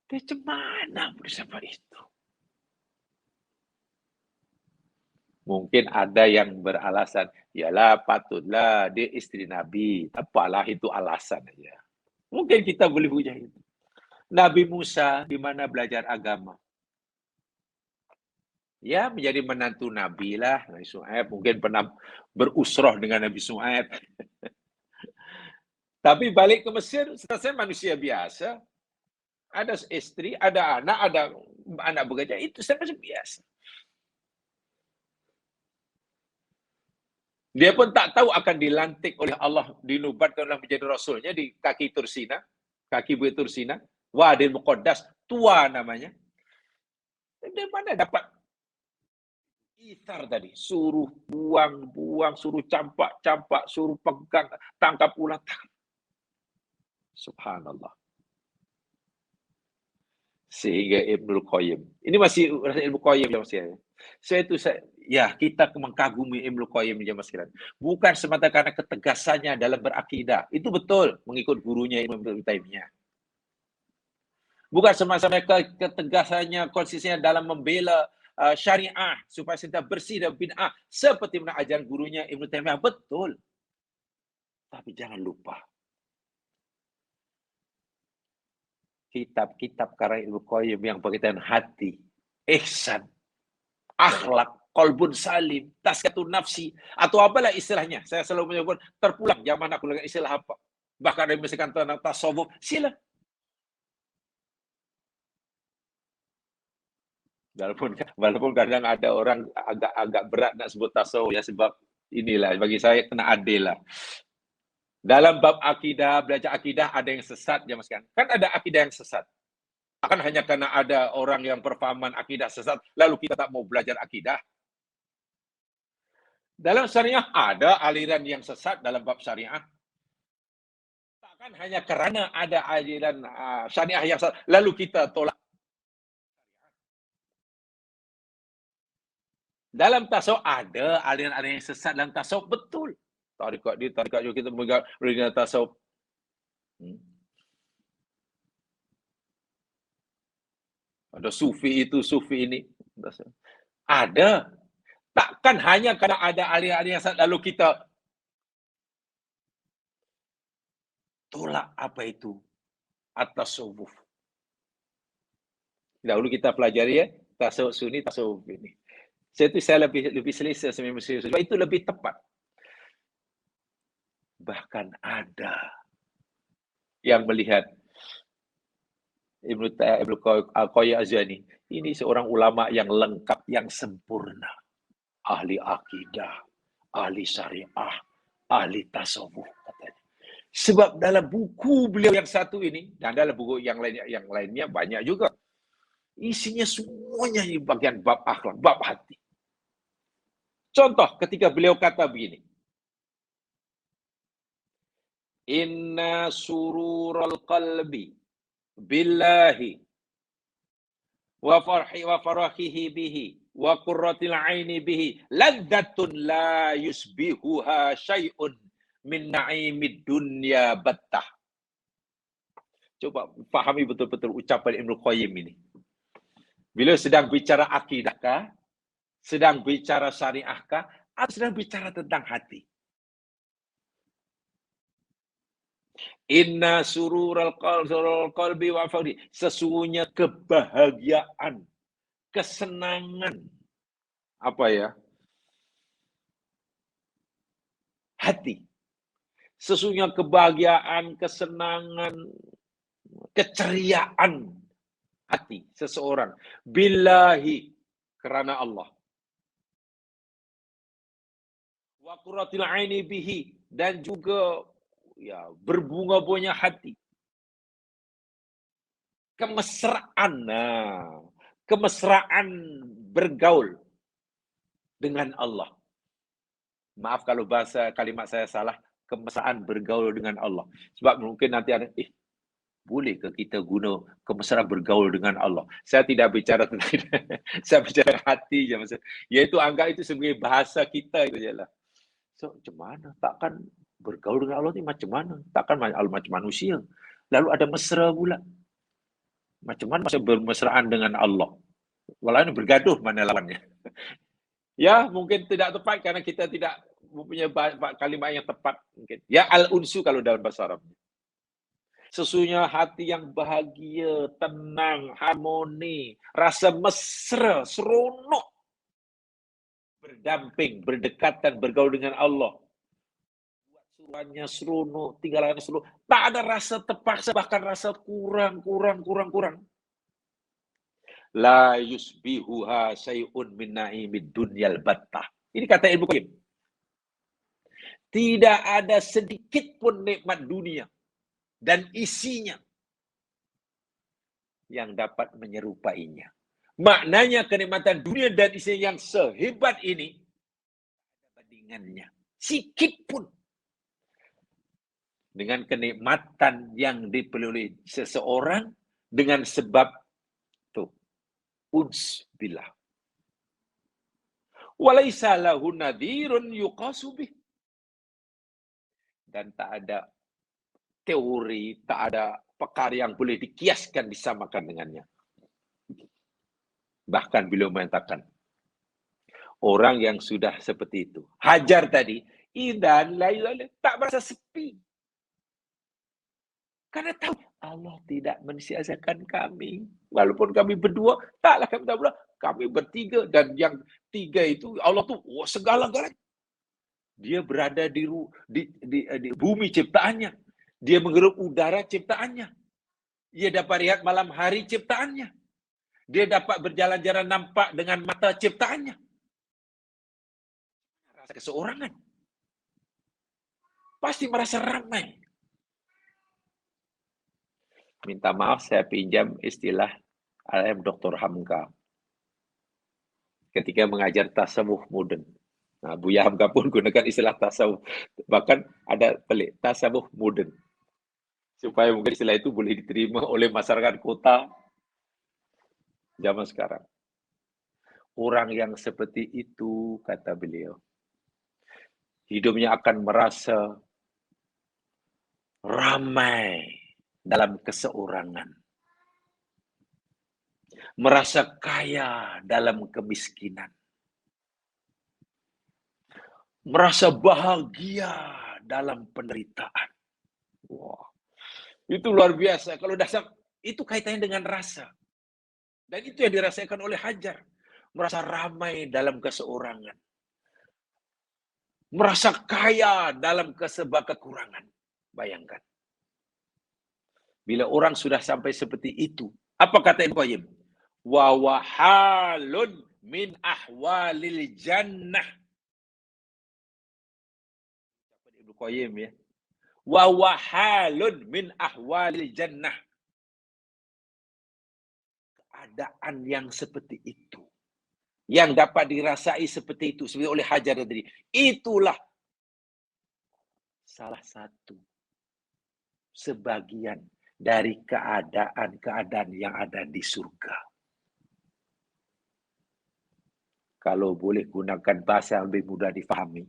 Macam mana bersama itu? Mungkin ada yang beralasan, yalah patutlah dia isteri Nabi. Apalah itu alasan aja. Mungkin kita boleh hujah itu. Nabi Musa di mana belajar agama? Ya, menjadi menantu Nabi lah. Nabi Shu'aib mungkin pernah berusrah dengan Nabi Shu'aib. Tapi balik ke Mesir, saya manusia biasa. Ada istri, ada anak bekerja. Itu saya macam biasa. Dia pun tak tahu akan dilantik oleh Allah, dinubatkan oleh menjadi rasulnya di kaki Tursina, kaki Bukit Tursina, Wadil Muqaddas, tua namanya. Dari mana dapat ithar tadi? Suruh buang, suruh campak, suruh pegang, tangkap ulang. Subhanallah. Sehingga Ibnul Qayyim. Ini masih Ibnul Qayyim yang masih. Kita mengkagumi Ibnul Qayyim jemaah sekalian. Bukan semata karena ketegasannya dalam berakidah. Itu betul mengikut gurunya Imam Ibnu Taimiyah. Bukan semata ketegasannya konsistennya dalam membela syariah supaya kita bersih dari bid'ah seperti mana ajaran gurunya Ibnu Taimiyah. Betul. Tapi jangan lupa kitab-kitab karya Ibnu Qayyim yang berkaitan hati, ihsan, akhlak, qalbun salim, tazkiyatun nafsi, atau apalah istilahnya. Saya selalu menyebut terpulang zaman aku dengan istilah apa. Bahkan ada yang misalkan tentang tasawuf, sila. Walaupun kadang ada orang agak berat nak sebut tasawuf ya, sebab inilah bagi saya kena adil lah. Dalam bab akidah, belajar akidah ada yang sesat jemaah sekalian. Kan ada akidah yang sesat. Akan hanya karena ada orang yang berfahaman akidah sesat, lalu kita tak mau belajar akidah. Dalam syariah ada aliran yang sesat dalam bab syariah. Takkan hanya kerana ada aliran syariah yang sesat, lalu kita tolak. Dalam tasawuf ada aliran-aliran yang sesat dalam tasawuf, betul. Tarikat juga kita memegang tasawuf. Ada sufi itu, sufi ini. Ada. Takkan hanya kerana ada aliran-aliran yang sesat, lalu kita tolak apa itu at-tasawuf. Dahulu kita pelajari ya, tasawuf sunni, tasawuf ini. Saya lebih selesa sebenarnya, sebab itu lebih tepat. Bahkan ada yang melihat Ibnu Qayyim Az-Jani ini seorang ulama yang lengkap, yang sempurna. Ahli akidah, ahli syariah, ahli tasawuf katanya. Sebab dalam buku beliau yang satu ini, dan dalam buku yang lainnya banyak juga. Isinya semuanya di bagian bab akhlak, bab hati. Contoh ketika beliau kata begini. Inna sururul qalbi billahi wa farhi wa farahihi bihi wa qurratil aini bihi ladzatun la yusbihuha syai'un min na'imid dunya battah. Coba pahami betul-betul ucapan Ibnu Qayyim ini. Bila sedang bicara akidahkah, sedang bicara syariahkah, atau sedang bicara tentang hati. Inna surural qalbi wa fadhi. Sesungguhnya kebahagiaan, kesenangan, apa ya? Hati. Sesungguhnya kebahagiaan, kesenangan, keceriaan hati seseorang. Billahi, kerana Allah. Wa qurratil aini bihi, dan juga ya berbunga-bunga hati. Kemesraan, kemesraan bergaul dengan Allah. Maaf kalau bahasa kalimat saya salah, kemesraan bergaul dengan Allah. Sebab mungkin nanti ada, boleh ke kita guna kemesraan bergaul dengan Allah? Saya tidak bicara tentang saya bicara hati je. Iaitu anggap itu sebagai bahasa kita itu je lah. So, macam mana? Takkan bergaul dengan Allah ni macam mana? Takkan Allah macam manusia. Lalu ada mesra pula. Macam mana masa bermesraan dengan Allah? Walaupun bergaduh mana lawannya. Ya, mungkin tidak tepat karena kita tidak mempunyai kalimat yang tepat. Mungkin. Ya, al-unsu kalau dalam bahasa Arab. Sesungguhnya hati yang bahagia, tenang, harmoni, rasa mesra, seronok. Berdamping, berdekatan, bergaul dengan Allah. Buat suruhannya seronok, tinggalannya seronok. Tak ada rasa terpaksa, bahkan rasa kurang. La yusbihuha syai'un min na'imid dunyal battah. Ini kata Ibnu Qayyim. Tidak ada sedikit pun nikmat dunia dan isinya yang dapat menyerupainya. Maknanya kenikmatan dunia dan isinya yang sehebat ini ada bandingannya. Sikit pun dengan kenikmatan yang diperoleh seseorang dengan sebab tuh uns billah. Walaisa lahu nadhirun yuqasu bih. Dan tak ada teori, tak ada perkara yang boleh dikiaskan, disamakan dengannya. Bahkan beliau mengatakan, orang yang sudah seperti itu, Hajar tadi, idan tak merasa sepi. Karena tahu Allah tidak mensia-siakan kami. Walaupun kami berdua, taklah kami tak berdua, kami bertiga. Dan yang tiga itu, Allah tu segala-galanya. Dia berada di bumi ciptaannya. Dia menghirup udara ciptaannya. Dia dapat lihat malam hari ciptaannya. Dia dapat berjalan-jalan nampak dengan mata ciptaannya. Rasa keseorangan. Pasti merasa ramai. Minta maaf, saya pinjam istilah Dr. Hamka ketika mengajar tasawuf moden. Nah, Buya Hamka pun gunakan istilah tasawuf. Bahkan ada pelik, tasawuf moden. Supaya mungkin istilah itu boleh diterima oleh masyarakat kota zaman sekarang. Orang yang seperti itu, kata beliau, hidupnya akan merasa ramai dalam keseorangan. Merasa kaya dalam kemiskinan. Merasa bahagia dalam penderitaan. Wah, itu luar biasa. Kalau dasar itu kaitannya dengan rasa. Dan itu yang dirasakan oleh Hajar. Merasa ramai dalam keseorangan. Merasa kaya dalam sebab kekurangan. Bayangkan. Bila orang sudah sampai seperti itu, apa kata Ibnu Qayyim? Wa wahalun min ahwalil jannah. Ibnu Qayyim ya. Wa wahalun min ahwalil jannah. Keadaan yang seperti itu, yang dapat dirasai seperti itu, seperti oleh Hajar tadi, itulah salah satu sebagian dari keadaan-keadaan yang ada di surga. Kalau boleh gunakan bahasa yang lebih mudah difahami,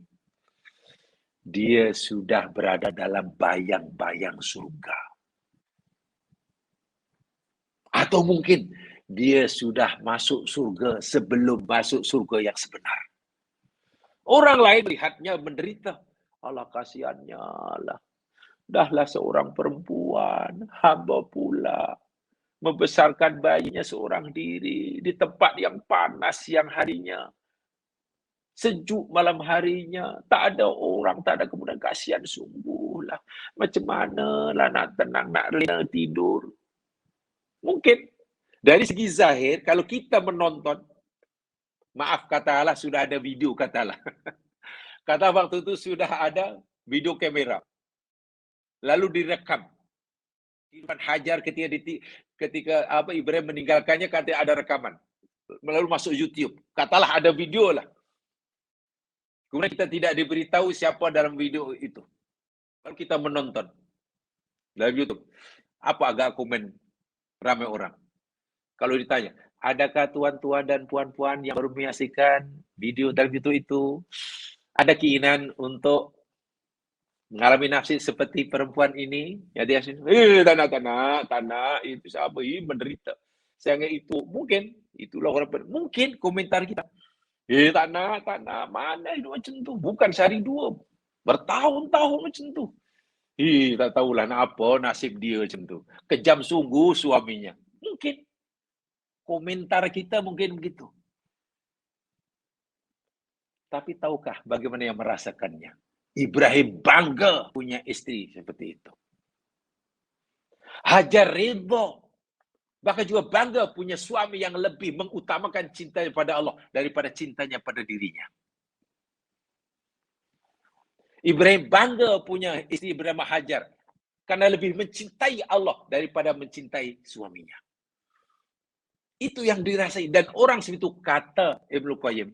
dia sudah berada dalam bayang-bayang surga. Atau mungkin dia sudah masuk surga sebelum masuk surga yang sebenar. Orang lain melihatnya menderita. Allah, kasihannya lah. Dahlah seorang perempuan, hamba pula, membesarkan bayinya seorang diri di tempat yang panas siang harinya. Sejuk malam harinya, tak ada orang, tak ada kemudian, kasihan sungguhlah. Macam mana lah nak tenang, nak rela tidur. Mungkin dari segi zahir, kalau kita menonton, maaf katalah sudah ada video katalah. Kata waktu itu sudah ada video kamera. Lalu direkam. Kehidupan Hajar ketika Ibrahim meninggalkannya, katanya ada rekaman. Lalu masuk YouTube. Katalah ada video lah. Kemudian kita tidak diberitahu siapa dalam video itu. Lalu kita menonton dalam YouTube. Apa agak komen ramai orang? Kalau ditanya, adakah tuan-tuan dan puan-puan yang baru menyaksikan video dalam YouTube itu ada keinginan untuk mengalami nasib seperti perempuan ini? Ya dia tak nak, itu siapa? Menderita. Saya itu mungkin itulah orang, mungkin komentar kita. Tak nak, mana hidup macam tu? Bukan sehari dua, bertahun-tahun macam tu. Tak tahulah nak apa nasib dia macam tu. Kejam sungguh suaminya. Mungkin. Komentar kita mungkin begitu. Tapi tahukah bagaimana yang merasakannya? Ibrahim bangga punya istri seperti itu. Hajar ridha. Bahkan juga bangga punya suami yang lebih mengutamakan cintanya pada Allah daripada cintanya pada dirinya. Ibrahim bangga punya istri bernama Hajar karena lebih mencintai Allah daripada mencintai suaminya. Itu yang dirasai. Dan orang seperti kata Ibnu Qayyim,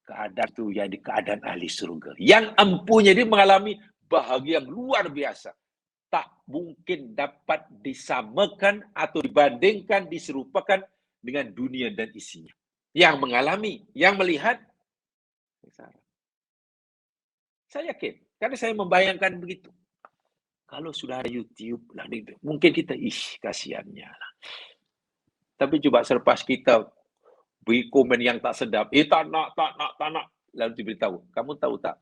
keadaan itu yang di keadaan ahli surga. Yang empunya dia mengalami bahagia yang luar biasa. Tak mungkin dapat disamakan atau dibandingkan, diserupakan dengan dunia dan isinya. Yang mengalami, yang melihat, saya yakin, karena saya membayangkan begitu. Kalau sudah ada YouTube, mungkin kita, kasihannya lah. Tapi coba selepas kita beri komen yang tak sedap, tak nak. Lalu diberitahu, kamu tahu tak?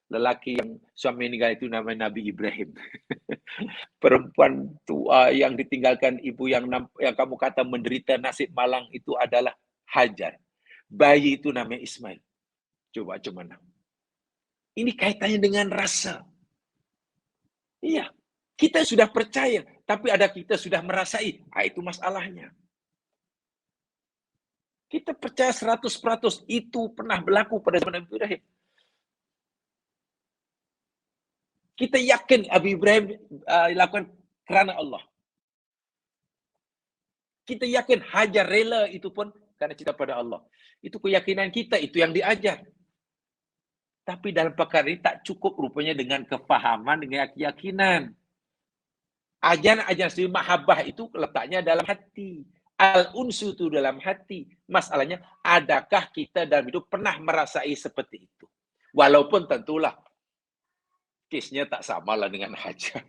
Lelaki yang suami meninggal itu namanya Nabi Ibrahim. Perempuan tua yang ditinggalkan ibu yang kamu kata menderita nasib malang itu adalah Hajar. Bayi itu namanya Ismail. Coba mana? Ini kaitannya dengan rasa. Iya, kita sudah percaya, tapi ada kita sudah merasai. Itu masalahnya. Kita percaya 100% itu pernah berlaku pada zaman Nabi Ibrahim. Kita yakin Nabi Ibrahim lakukan kerana Allah. Kita yakin Hajar rela itu pun karena cinta pada Allah. Itu keyakinan kita, itu yang diajar. Tapi dalam perkara ini tak cukup rupanya dengan kefahaman, dengan keyakinan. Ajaran-ajaran sendiri mahabbah itu letaknya dalam hati. Al-unsu itu dalam hati. Masalahnya, adakah kita dalam hidup pernah merasai seperti itu? Walaupun tentulah kesnya tak samalah dengan Hajar.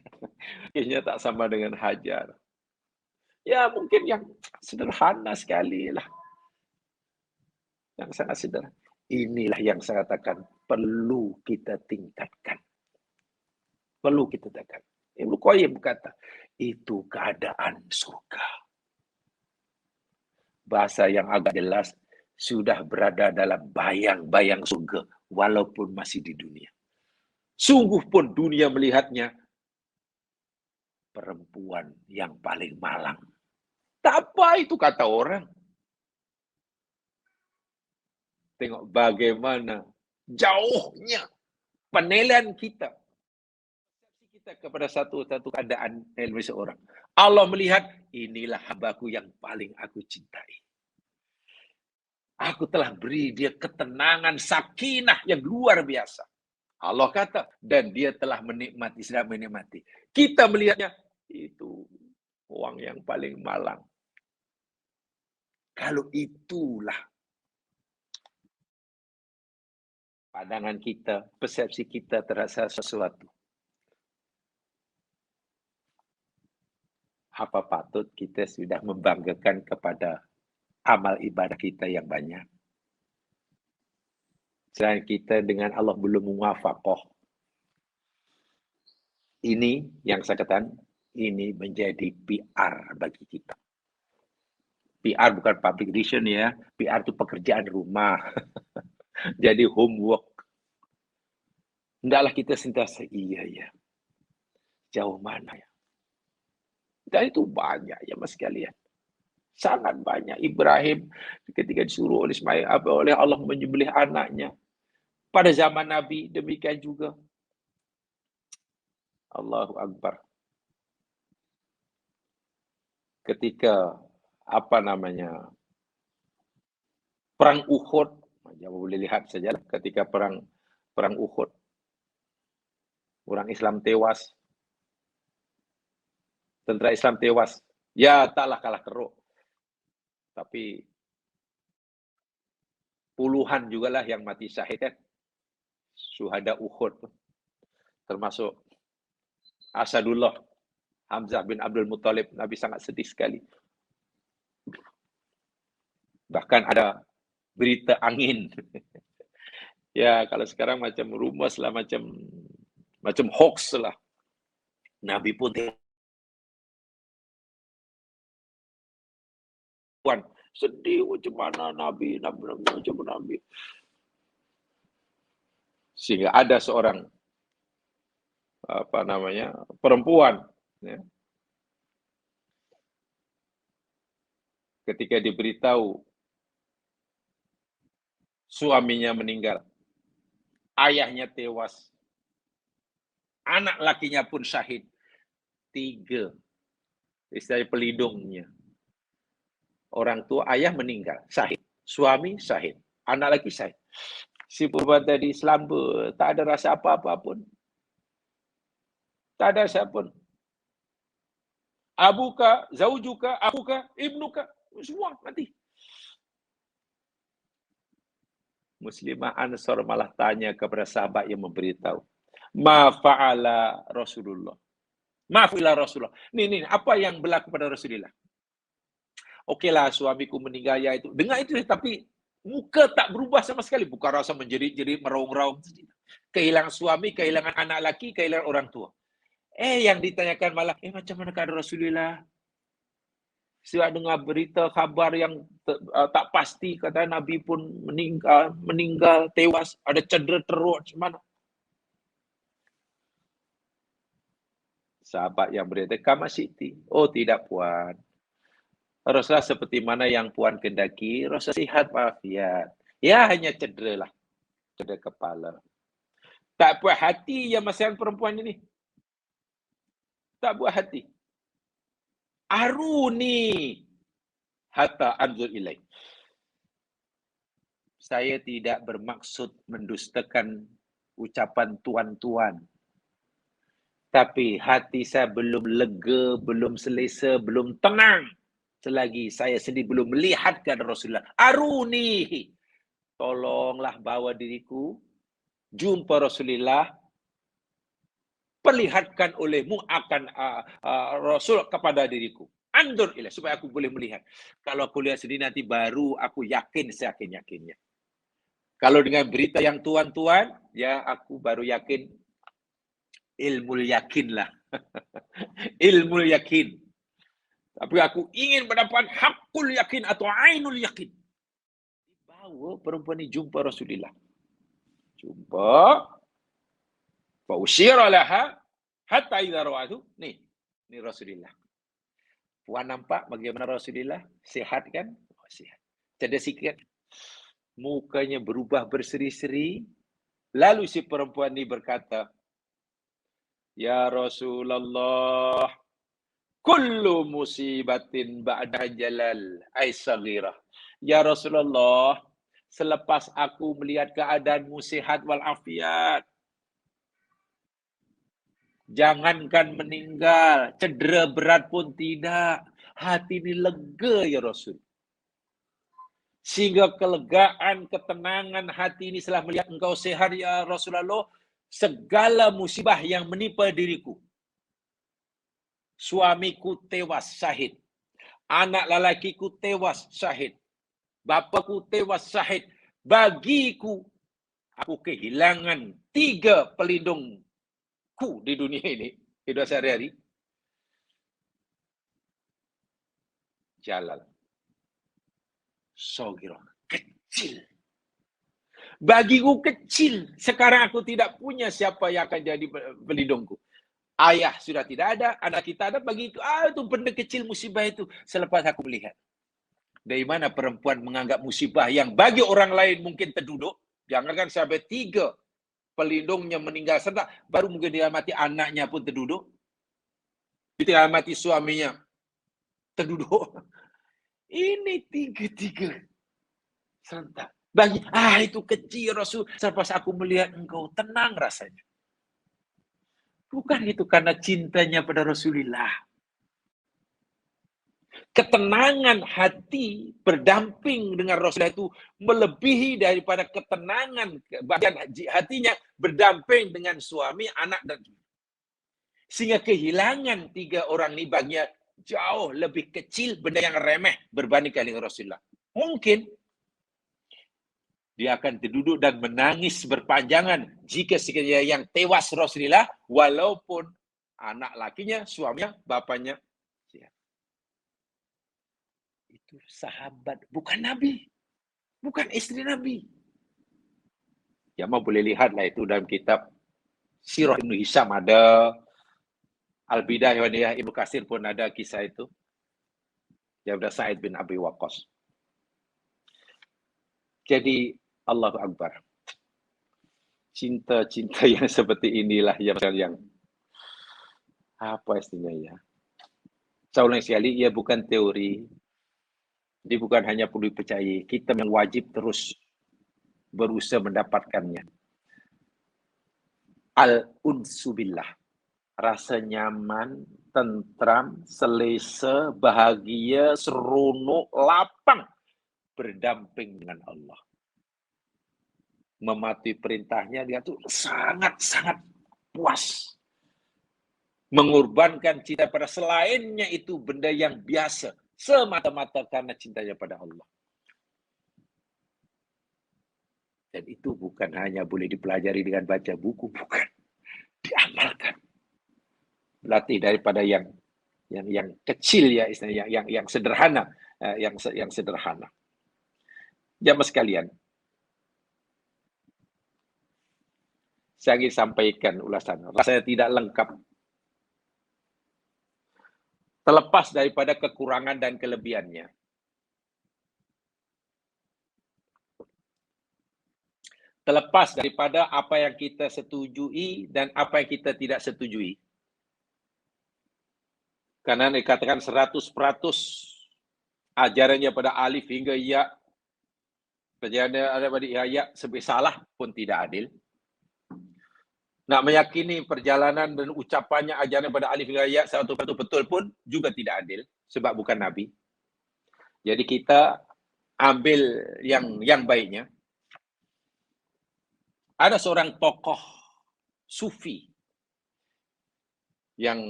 Kesnya tak sama dengan Hajar. Ya mungkin yang sederhana sekali lah. Yang sangat sederhana. Inilah yang saya katakan perlu kita tingkatkan. Perlu kita tingkatkan. Ibnu Qayyim berkata, itu keadaan surga. Bahasa yang agak jelas, sudah berada dalam bayang-bayang surga, walaupun masih di dunia. Sungguh pun dunia melihatnya perempuan yang paling malang. Tak apa itu kata orang. Tengok bagaimana jauhnya penilaian kita kepada satu keadaan ilmu seorang. Allah melihat, inilah hambaku yang paling aku cintai. Aku telah beri dia ketenangan, sakinah yang luar biasa. Allah kata, dan dia telah menikmati, sedang menikmati. Kita melihatnya, itu orang yang paling malang. Kalau itulah pandangan kita, persepsi kita terhadap sesuatu. Apa patut kita sudah membanggakan kepada amal ibadah kita yang banyak? Selain kita dengan Allah belum muwafaqah. Ini yang saya katakan, ini menjadi PR bagi kita. PR bukan public relation ya, PR itu pekerjaan rumah. Jadi homework. Hendaklah kita sentiasa iya. Jauh mana ya? Dan itu banyak ya mas sekalian. Sangat banyak. Ibrahim ketika disuruh oleh Allah menyembelih anaknya. Pada zaman Nabi demikian juga. Allahu Akbar. Ketika perang Uhud, jangan boleh lihat saja ketika perang Uhud, orang Islam tewas, tentara Islam tewas, ya taklah kalah keruk, tapi puluhan juga lah yang mati syahid kan, syuhada Uhud, termasuk Asadullah Hamzah bin Abdul Muttalib. Nabi sangat sedih sekali. Bahkan ada berita angin. Ya, kalau sekarang macam rumus lah, macam hoax lah. Nabi pun sedih macam mana Nabi. Sehingga ada seorang perempuan ya, ketika diberitahu suaminya meninggal, ayahnya tewas, anak lakinya pun syahid, 3 istilahnya pelindungnya. Orang tua, ayah meninggal, syahid, suami syahid, anak laki syahid. Si perempuan tadi selamba, tak ada rasa apa-apa pun. Tak ada siapa pun. Abuka, zaujuka, akuka, ibnuka, semua mati. Muslimah Ansar malah tanya kepada sahabat yang memberitahu. Ma fa'ala Rasulullah. Ma fa'ala Rasulullah. Nih, apa yang berlaku pada Rasulullah? Okeylah, suamiku meninggal ya itu. Dengar itu, tapi muka tak berubah sama sekali. Bukan rasa menjerit-jerit, meraung-raung. Kehilangan suami, kehilangan anak laki, kehilangan orang tua. Yang ditanyakan malah, macam mana keadaan Rasulullah? Saya dengar berita khabar yang tak pasti, kata Nabi pun meninggal, tewas, ada cedera teruk macam mana. Sahabat yang berita, kama siti. Oh tidak puan. Rasulullah seperti mana yang puan kendaki, Rasulullah sihat walafiat. Ya hanya cedera lah, cedera kepala. Tak puas hati yang masalah perempuan ini. Tak buat hati. Aruni hatta anzur ilaih. Saya tidak bermaksud mendustakan ucapan tuan-tuan. Tapi hati saya belum lega, belum selesa, belum tenang. Selagi saya sendiri belum melihat keadaan Rasulullah. Aruni. Tolonglah bawa diriku. Jumpa Rasulullah. Perlihatkan olehmu akan Rasul kepada diriku. Andur ilah, supaya aku boleh melihat. Kalau aku lihat sendiri nanti baru aku yakin seyakin-yakinnya. Kalau dengan berita yang tuan-tuan, ya aku baru yakin ilmu yakin lah. Ilmu yakin. Tapi aku ingin mendapat hakul yakin atau ainul yakin. Bawa perempuan ini jumpa Rasulullah. Jumpa. Fa'usyira laha hatta idza ra'atu. Nih Rasulullah. Puan nampak bagaimana Rasulullah? Sihat kan? Oh, sihat. Cerdas sikit. Mukanya berubah berseri-seri. Lalu si perempuan ini berkata, Ya Rasulullah, kullu musibatin ba'da jalal ay saghirah. Ya Rasulullah, selepas aku melihat keadaanmu sihat walafiat, jangankan meninggal, cedera berat pun tidak. Hati ini lega ya Rasul. Sehingga kelegaan, ketenangan hati ini setelah melihat engkau sehat ya Rasulullah, segala musibah yang menimpa diriku. Suamiku tewas syahid. Anak lelakiku tewas syahid. Bapaku tewas syahid. Bagiku, aku kehilangan 3 pelindungku di dunia ini. Hidup sehari-hari. Jalal. Sogirah. Kecil. Bagiku kecil. Sekarang aku tidak punya siapa yang akan jadi pelindungku. Ayah sudah tidak ada, anak kita ada, bagi itu, itu benda kecil musibah itu. Selepas aku melihat. Dari mana perempuan menganggap musibah yang bagi orang lain mungkin terduduk. Jangankan sampai 3 pelindungnya meninggal serta baru mungkin dia mati, anaknya pun terduduk. Dia mati suaminya terduduk. Ini 3 serentak. Bagi, itu kecil Rasul. Selepas aku melihat engkau, tenang rasanya. Bukan itu karena cintanya pada Rasulullah. Ketenangan hati berdamping dengan Rasulullah itu melebihi daripada ketenangan bagian hatinya berdamping dengan suami, anak, dan sehingga kehilangan 3 orang ini baginya jauh lebih kecil, benda yang remeh berbandingkan dengan Rasulullah. Mungkin dia akan terduduk dan menangis berpanjangan jika sekiranya yang tewas Rasulullah, walaupun anak lakinya, suaminya, bapaknya. Itu sahabat, bukan Nabi. Bukan istri Nabi. Ya mau boleh lihatlah itu dalam kitab Sirah Ibnu Hisham ada, Al-Bidayah wa Nihayah Ibnu Katsir pun ada kisah itu. Daripada Sa'id bin Abi Waqqas. Jadi Allahu Akbar. Cinta-cinta yang seperti inilah yang apa istilahnya ya. Saya ulang sekali, ia bukan teori. Dia bukan hanya perlu dipercayai. Kita yang wajib terus berusaha mendapatkannya. Al-unsu billah. Rasa nyaman, tentram, selesa, bahagia, seronok, lapang berdamping dengan Allah. Mematuhi perintahnya, dia tuh sangat-sangat puas. Mengorbankan cinta pada selainnya itu benda yang biasa. Semata-mata karena cintanya pada Allah. Dan itu bukan hanya boleh dipelajari dengan baca buku, bukan. Diamalkan. Latih daripada yang kecil ya, istilahnya yang sederhana, yang sederhana. Jamaah sekalian, saya ingin sampaikan ulasan. Rasanya tidak lengkap. Terlepas daripada kekurangan dan kelebihannya. Terlepas daripada apa yang kita setujui dan apa yang kita tidak setujui. Karena dikatakan 100% ajarannya pada alif hingga ya, perjalanan ada pada ya sampai salah pun tidak adil. Nak meyakini perjalanan dan ucapannya ajaran pada alif hingga ya satu betul pun juga tidak adil sebab bukan Nabi. Jadi kita ambil yang baiknya. Ada seorang tokoh sufi yang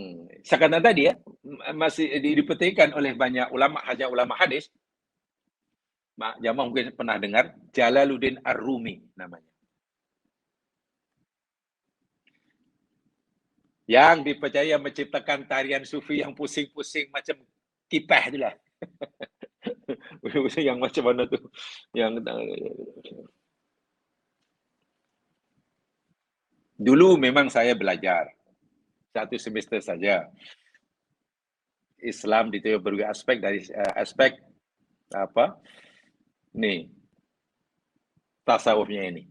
saya katakan tadi ya, masih dipetikkan oleh banyak ulama hadis. Jamaah mungkin pernah dengar Jalaluddin Ar-Rumi namanya. Yang dipercaya menciptakan tarian sufi yang pusing-pusing macam kipah itulah. Yang macam mana tu? Yang dulu memang saya belajar 1 semester saja. Islam di berbagai aspek dari aspek apa? Nih. Tasawufnya ini.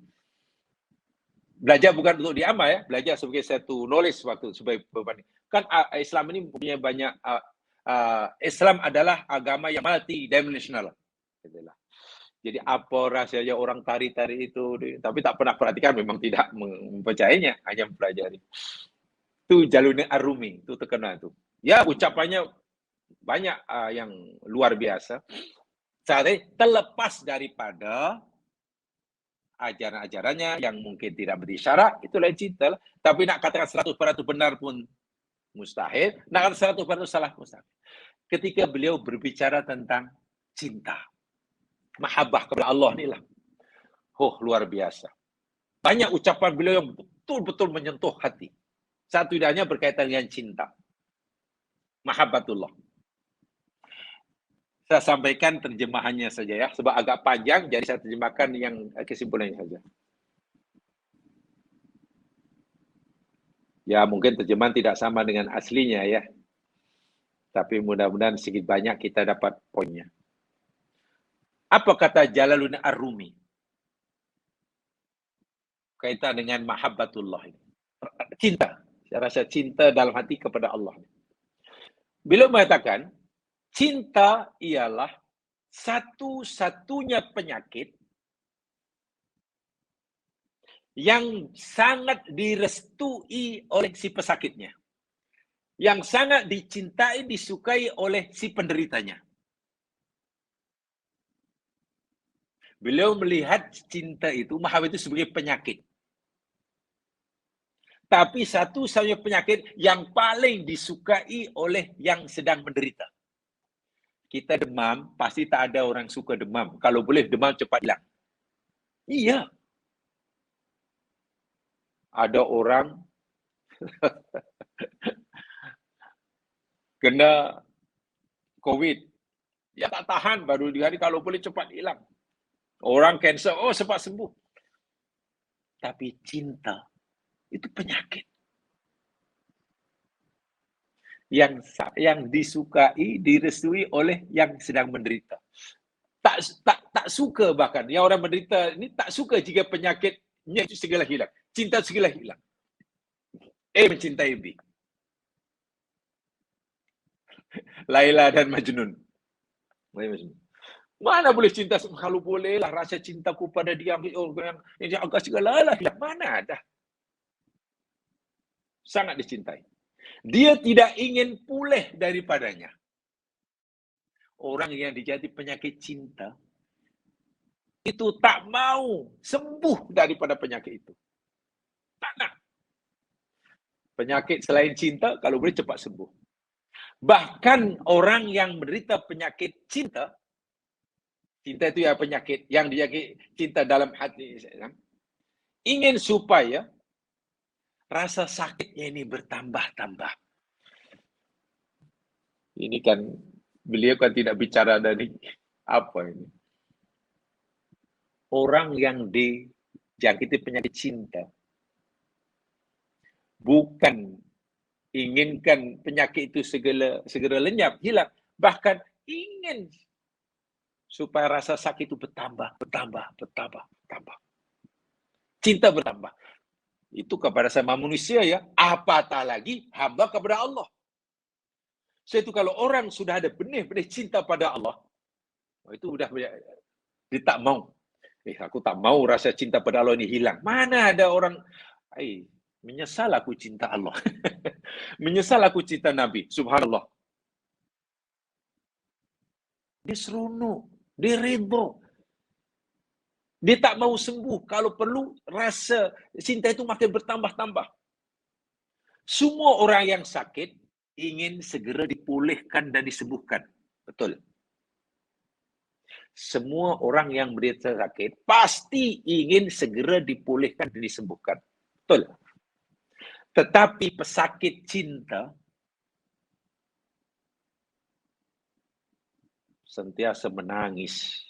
Belajar bukan untuk diamal ya, belajar sebagai satu knowledge waktu sebagai berbanding. Kan Islam ini punya banyak Islam adalah agama yang multidimensional. Jadi apa rahsia orang tari-tari itu, tapi tak pernah perhatikan, memang tidak mempercayainya, hanya mempelajari. Itu Jalaluddin Ar-Rumi, itu terkenal itu. Ya ucapannya banyak yang luar biasa. terlepas daripada ajaran-ajarannya yang mungkin tidak berisyarat, itu lain cerita lah. Tapi nak katakan 100% benar pun mustahil, nak katakan 100% salah mustahil. Ketika beliau berbicara tentang cinta, mahabbah kepada Allah ni lah. Luar biasa. Banyak ucapan beliau yang betul-betul menyentuh hati. Satu hanya berkaitan dengan cinta. Mahabbatullah. Saya sampaikan terjemahannya saja ya, sebab agak panjang, jadi saya terjemahkan yang kesimpulannya saja. Ya, mungkin terjemahan tidak sama dengan aslinya ya. Tapi mudah-mudahan sedikit banyak kita dapat poinnya. Apa kata Jalaluddin Ar-Rumi? Kaitan dengan mahabbatullah ini. Cinta. Saya rasa cinta dalam hati kepada Allah. Beliau mengatakan, cinta ialah satu-satunya penyakit yang sangat direstui oleh si pesakitnya. Yang sangat dicintai, disukai oleh si penderitanya. Beliau melihat cinta itu, mahabbah itu sebagai penyakit. Tapi satu-satunya penyakit yang paling disukai oleh yang sedang menderita. Kita demam, pasti tak ada orang suka demam. Kalau boleh demam cepat hilang. Iya. Ada orang kena COVID. Ya tak tahan, baru 2 hari kalau boleh cepat hilang. Orang kanser, cepat sembuh. Tapi cinta, itu penyakit. Yang disukai, direstui oleh yang sedang menderita. Tak suka bahkan. Yang orang menderita ini tak suka jika penyakitnya itu segala hilang. Cinta segala hilang. Mencintai B. Laila dan Majnun. Mana boleh cinta? Kalau boleh lah rasa cintaku pada dia yang agak segala lah hilang. Mana ada? Sangat dicintai. Dia tidak ingin pulih daripadanya. Orang yang dijadi penyakit cinta itu tak mau sembuh daripada penyakit itu. Tak nak. Penyakit selain cinta, kalau boleh cepat sembuh. Bahkan orang yang menderita penyakit cinta itu ya penyakit yang dia cinta dalam hati, ingin supaya rasa sakitnya ini bertambah-tambah. Ini kan beliau kan tidak bicara dari apa ini. Orang yang dijangkiti penyakit cinta bukan inginkan penyakit itu segera lenyap, hilang, bahkan ingin supaya rasa sakit itu bertambah. Cinta bertambah. Itu kepada sama manusia ya, apatah lagi hamba kepada Allah. So itu kalau orang sudah ada benih-benih cinta pada Allah, itu udah dia tak mau. Aku tak mau rasa cinta pada Allah ini hilang. Mana ada orang, menyesal aku cinta Allah. Menyesal aku cinta Nabi. Subhanallah. Dia seronok. Dia ridha. Dia tak mau sembuh. Kalau perlu, rasa cinta itu makin bertambah-tambah. Semua orang yang sakit ingin segera dipulihkan dan disembuhkan. Betul. Semua orang yang menderita sakit pasti ingin segera dipulihkan dan disembuhkan. Betul. Tetapi pesakit cinta sentiasa menangis.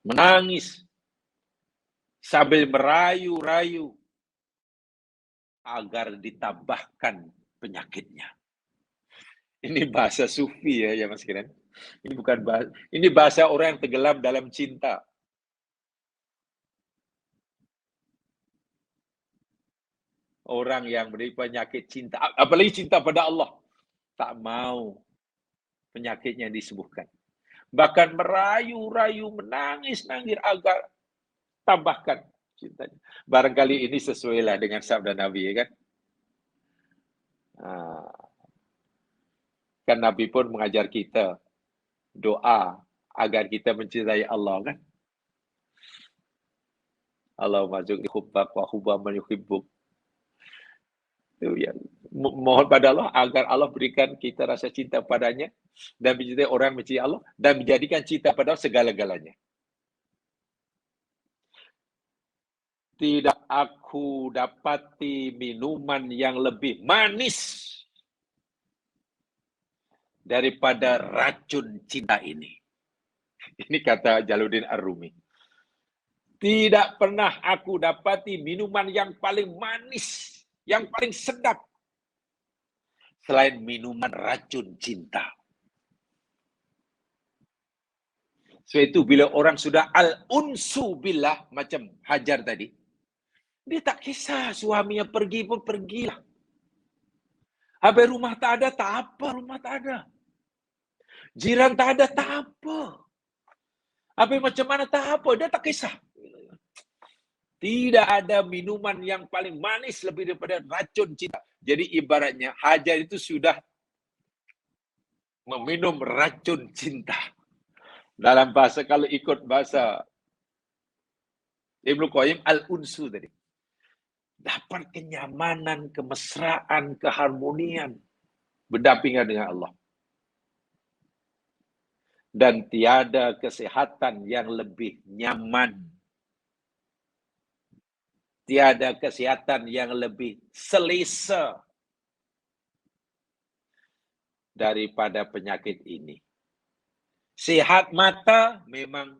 Menangis sambil merayu-rayu agar ditambahkan penyakitnya. Ini bahasa sufi ya Mas Kiran. Ini bukan bahasa, ini bahasa orang yang tenggelam dalam cinta. Orang yang menderita penyakit cinta, apalagi cinta pada Allah, tak mau penyakitnya disembuhkan. Bahkan merayu-rayu, menangis-nangis agar tambahkan cintanya. Barangkali ini sesuailah dengan sabda Nabi, ya kan? Kan Nabi pun mengajar kita doa agar kita mencintai Allah kan. Allah masuk hubbak wa hubba man yuhibbuk. Itu ya. Mohon pada Allah agar Allah berikan kita rasa cinta padanya dan mencintai orang mencintai Allah dan menjadikan cinta pada Allah segala-galanya. Tidak aku dapati minuman yang lebih manis daripada racun cinta ini. Ini kata Jalaluddin Ar-Rumi. Tidak pernah aku dapati minuman yang paling manis, yang paling sedap selain minuman racun cinta. So itu bila orang sudah al-unsu billah macam Hajar tadi, dia tak kisah suaminya pergi pun pergilah. Habis rumah tak ada, tak apa rumah tak ada. Jiran tak ada, tak apa. Habis macam mana tak apa, dia tak kisah. Tidak ada minuman yang paling manis lebih daripada racun cinta. Jadi ibaratnya Hajar itu sudah meminum racun cinta. Dalam bahasa, kalau ikut bahasa Ibnu Qayyim, al-unsu tadi. Dapat kenyamanan, kemesraan, keharmonian. Berdampingan dengan Allah. Dan tiada kesehatan yang lebih nyaman. Tiada kesehatan yang lebih selesa daripada penyakit ini. Sehat mata memang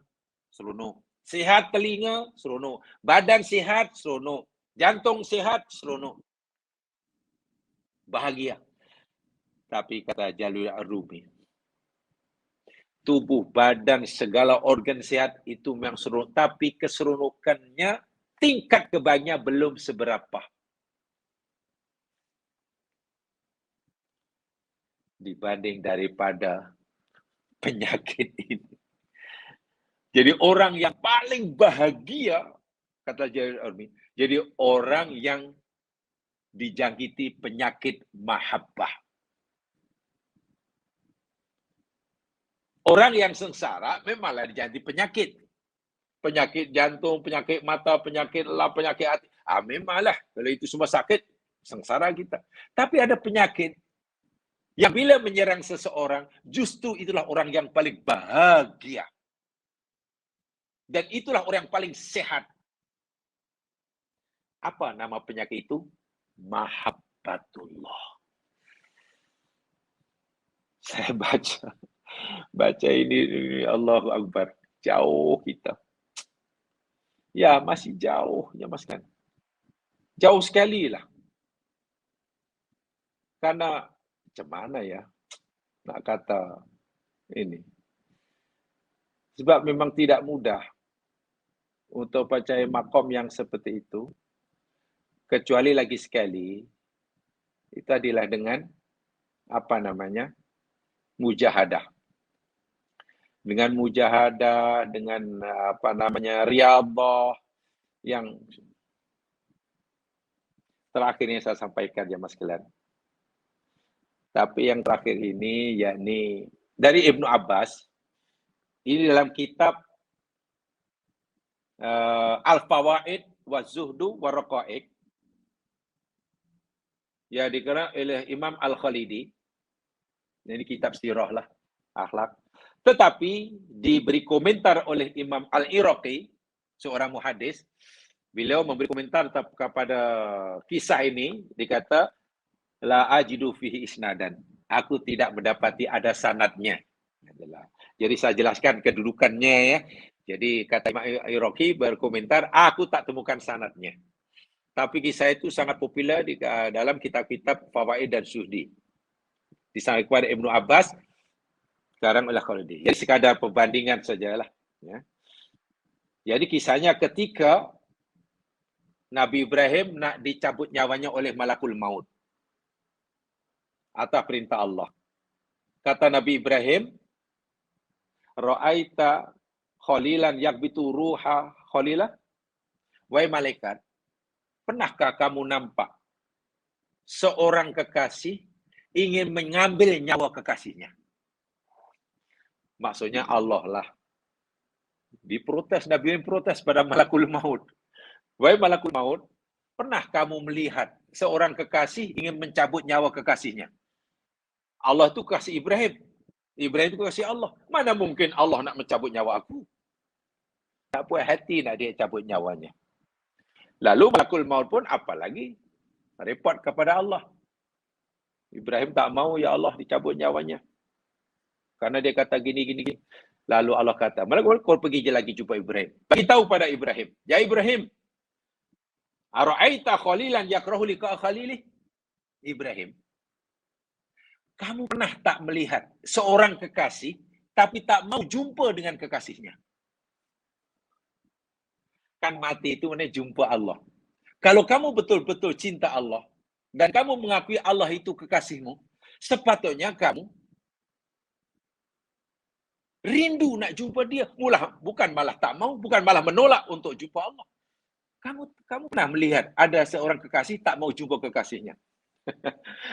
seronok. Sehat telinga seronok. Badan sehat seronok. Jantung sehat seronok. Bahagia. Tapi kata Jalaluddin Ar-Rumi, tubuh, badan, segala organ sehat itu memang seronok. Tapi keseronokannya, tingkat kebaikannya belum seberapa. Dibanding daripada penyakit ini. Jadi orang yang paling bahagia, kata Jalaluddin Ar-Rumi, jadi orang yang dijangkiti penyakit mahabbah. Orang yang sengsara memanglah dijangkiti penyakit. Penyakit jantung, penyakit mata, penyakit lelah, penyakit hati. Memanglah, kalau itu semua sakit, sengsara kita. Tapi ada penyakit yang bila menyerang seseorang, justru itulah orang yang paling bahagia. Dan itulah orang yang paling sehat. Apa nama penyakit itu? Mahabbatullah. Saya baca ini Allahu Akbar. Jauh kita. Ya, masih jauh ya Mas kan. Jauh sekali lah. Karena macam mana ya nak kata ini. Sebab memang tidak mudah untuk percaya makom yang seperti itu. Kecuali lagi sekali, itu adalah dengan mujahadah. Dengan mujahadah, dengan riyadhah yang terakhir yang saya sampaikan ya Mas Kelan. Tapi yang terakhir ini yakni dari Ibnu Abbas, ini dalam kitab Al-Fawaid wa Zuhdu wa Raqaiq, ya dikarang oleh Imam Al-Khalidi. Ini kitab sirah lah, akhlak. Tetapi diberi komentar oleh Imam Al-Iraqi, seorang muhadis. Beliau memberi komentar kepada kisah ini, dikata la ajidu fihi isnadan. Aku tidak mendapati ada sanadnya. Jadi saya jelaskan kedudukannya ya. Jadi kata Imam Al-Iraqi berkomentar, aku tak temukan sanadnya. Tapi kisah itu sangat populer di dalam kitab-kitab Fawaid dan Zuhdi. Disangka kepada Ibnu Abbas, sekarang oleh Khalidi. Jadi sekadar perbandingan sajalah. Ya. Jadi kisahnya ketika Nabi Ibrahim nak dicabut nyawanya oleh malakul maut. Atas perintah Allah. Kata Nabi Ibrahim, Ra'aita khalilan yakbitu ruha khalilah. Wahai malaikat, pernahkah kamu nampak seorang kekasih ingin mengambil nyawa kekasihnya? Maksudnya Allah lah. Diprotes, Nabi Ibrahim protes pada malakul maut. Wahai malakul maut, pernah kamu melihat seorang kekasih ingin mencabut nyawa kekasihnya? Allah itu kasih Ibrahim. Ibrahim itu kasih Allah. Mana mungkin Allah nak mencabut nyawa aku? Tak puas hati nak dia cabut nyawanya. Lalu malakul maut pun apa lagi? Report kepada Allah. Ibrahim tak mau, ya Allah, dicabut nyawanya. Karena dia kata gini. Lalu Allah kata, malakul kau pergi je lagi jumpa Ibrahim. Bagi tahu pada Ibrahim. Ya Ibrahim, ara'aita khalilan yakrahu liqa khalilih? Ibrahim, kamu pernah tak melihat seorang kekasih tapi tak mau jumpa dengan kekasihnya? Kan mati itu mana jumpa Allah. Kalau kamu betul-betul cinta Allah dan kamu mengakui Allah itu kekasihmu, sepatutnya kamu rindu nak jumpa dia. Bukan malah tak mau, bukan malah menolak untuk jumpa Allah. Kamu pernah melihat ada seorang kekasih tak mau jumpa kekasihnya?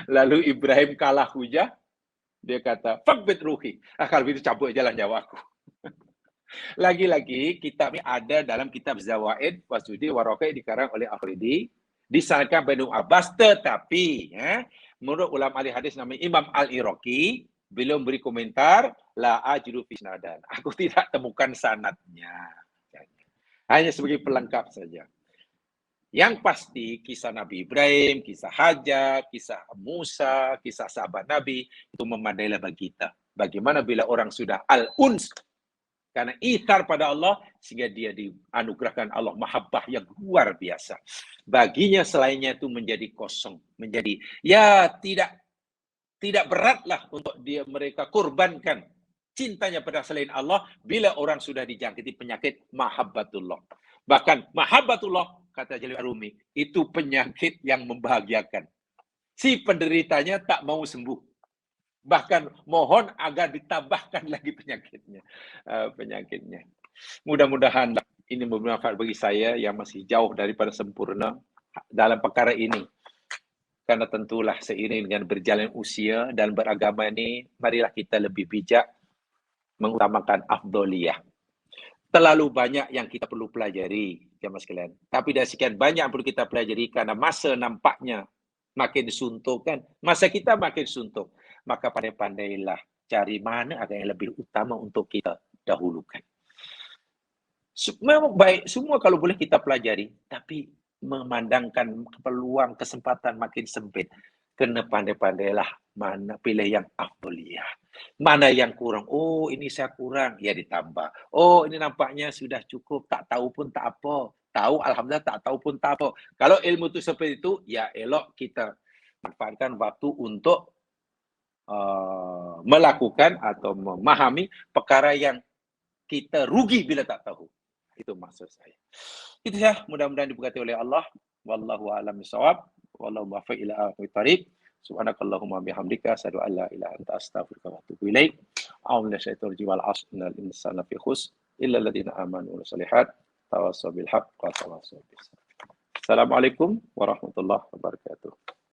Lalu Ibrahim kalah hujah. Dia kata, "Fakbit ruhi." Kalau itu cabut jalan nyawaku. Lagi-lagi kitab ini ada dalam kitab Zawaid Wasudi Waraqai dikarang oleh Akhridi, disanadkan Banu Abbas, tetapi menurut ulama ahli hadis namanya Imam Al-Iraqi, belum beri komentar, la ajidu fi sanadan. Aku tidak temukan sanadnya. Hanya sebagai pelengkap saja. Yang pasti kisah Nabi Ibrahim, kisah Hajar, kisah Musa, kisah sahabat Nabi itu memadailah bagi kita. Bagaimana bila orang sudah al-uns karena ithar pada Allah sehingga dia dianugerahkan Allah mahabbah yang luar biasa. Baginya selainnya itu menjadi kosong, menjadi ya tidak beratlah untuk mereka kurbankan cintanya pada selain Allah bila orang sudah dijangkiti penyakit mahabbatullah. Bahkan mahabbatullah, kata Jalil Arumi, itu penyakit yang membahagiakan. Si penderitanya tak mau sembuh. Bahkan mohon agar ditambahkan lagi penyakitnya. Mudah-mudahan ini bermanfaat bagi saya yang masih jauh daripada sempurna dalam perkara ini. Karena tentulah seiring dengan berjalan usia dan beragama ini, marilah kita lebih bijak mengutamakan afdoliyah. Terlalu banyak yang kita perlu pelajari, jemaah sekalian. Tapi dari sekian banyak yang perlu kita pelajari karena masa nampaknya makin disuntuk kan. Masa kita makin suntuk. Maka pandai-pandailah cari mana ada yang lebih utama untuk kita dahulukan. Memang baik, semua kalau boleh kita pelajari, tapi memandangkan peluang, kesempatan makin sempit. Kena pandai-pandailah mana pilih yang afdoliyah. Mana yang kurang? Oh, ini saya kurang. Ya ditambah. Oh, ini nampaknya sudah cukup. Tak tahu pun tak apa. Tahu, alhamdulillah. Tak tahu pun tak apa. Kalau ilmu itu seperti itu, ya elok kita manfaatkan waktu untuk melakukan atau memahami perkara yang kita rugi bila tak tahu. Itu maksud saya. Itu ya, mudah-mudahan diberkati oleh Allah. Wallahu a'lam bishawab. Wallahu muwaffiq ila aqwamit thoriq. Subhanakallahumma bihamdika asyhadu an la ilaha illa anta astaghfiruka wa atubu ilaik. A'udzu billahi minasy asr innal insana fi khusr illa alladziina aamanu wa shalihat tawassaw bil haqq wa tawassaw bis sabr. Assalamualaikum warahmatullahi wabarakatuh.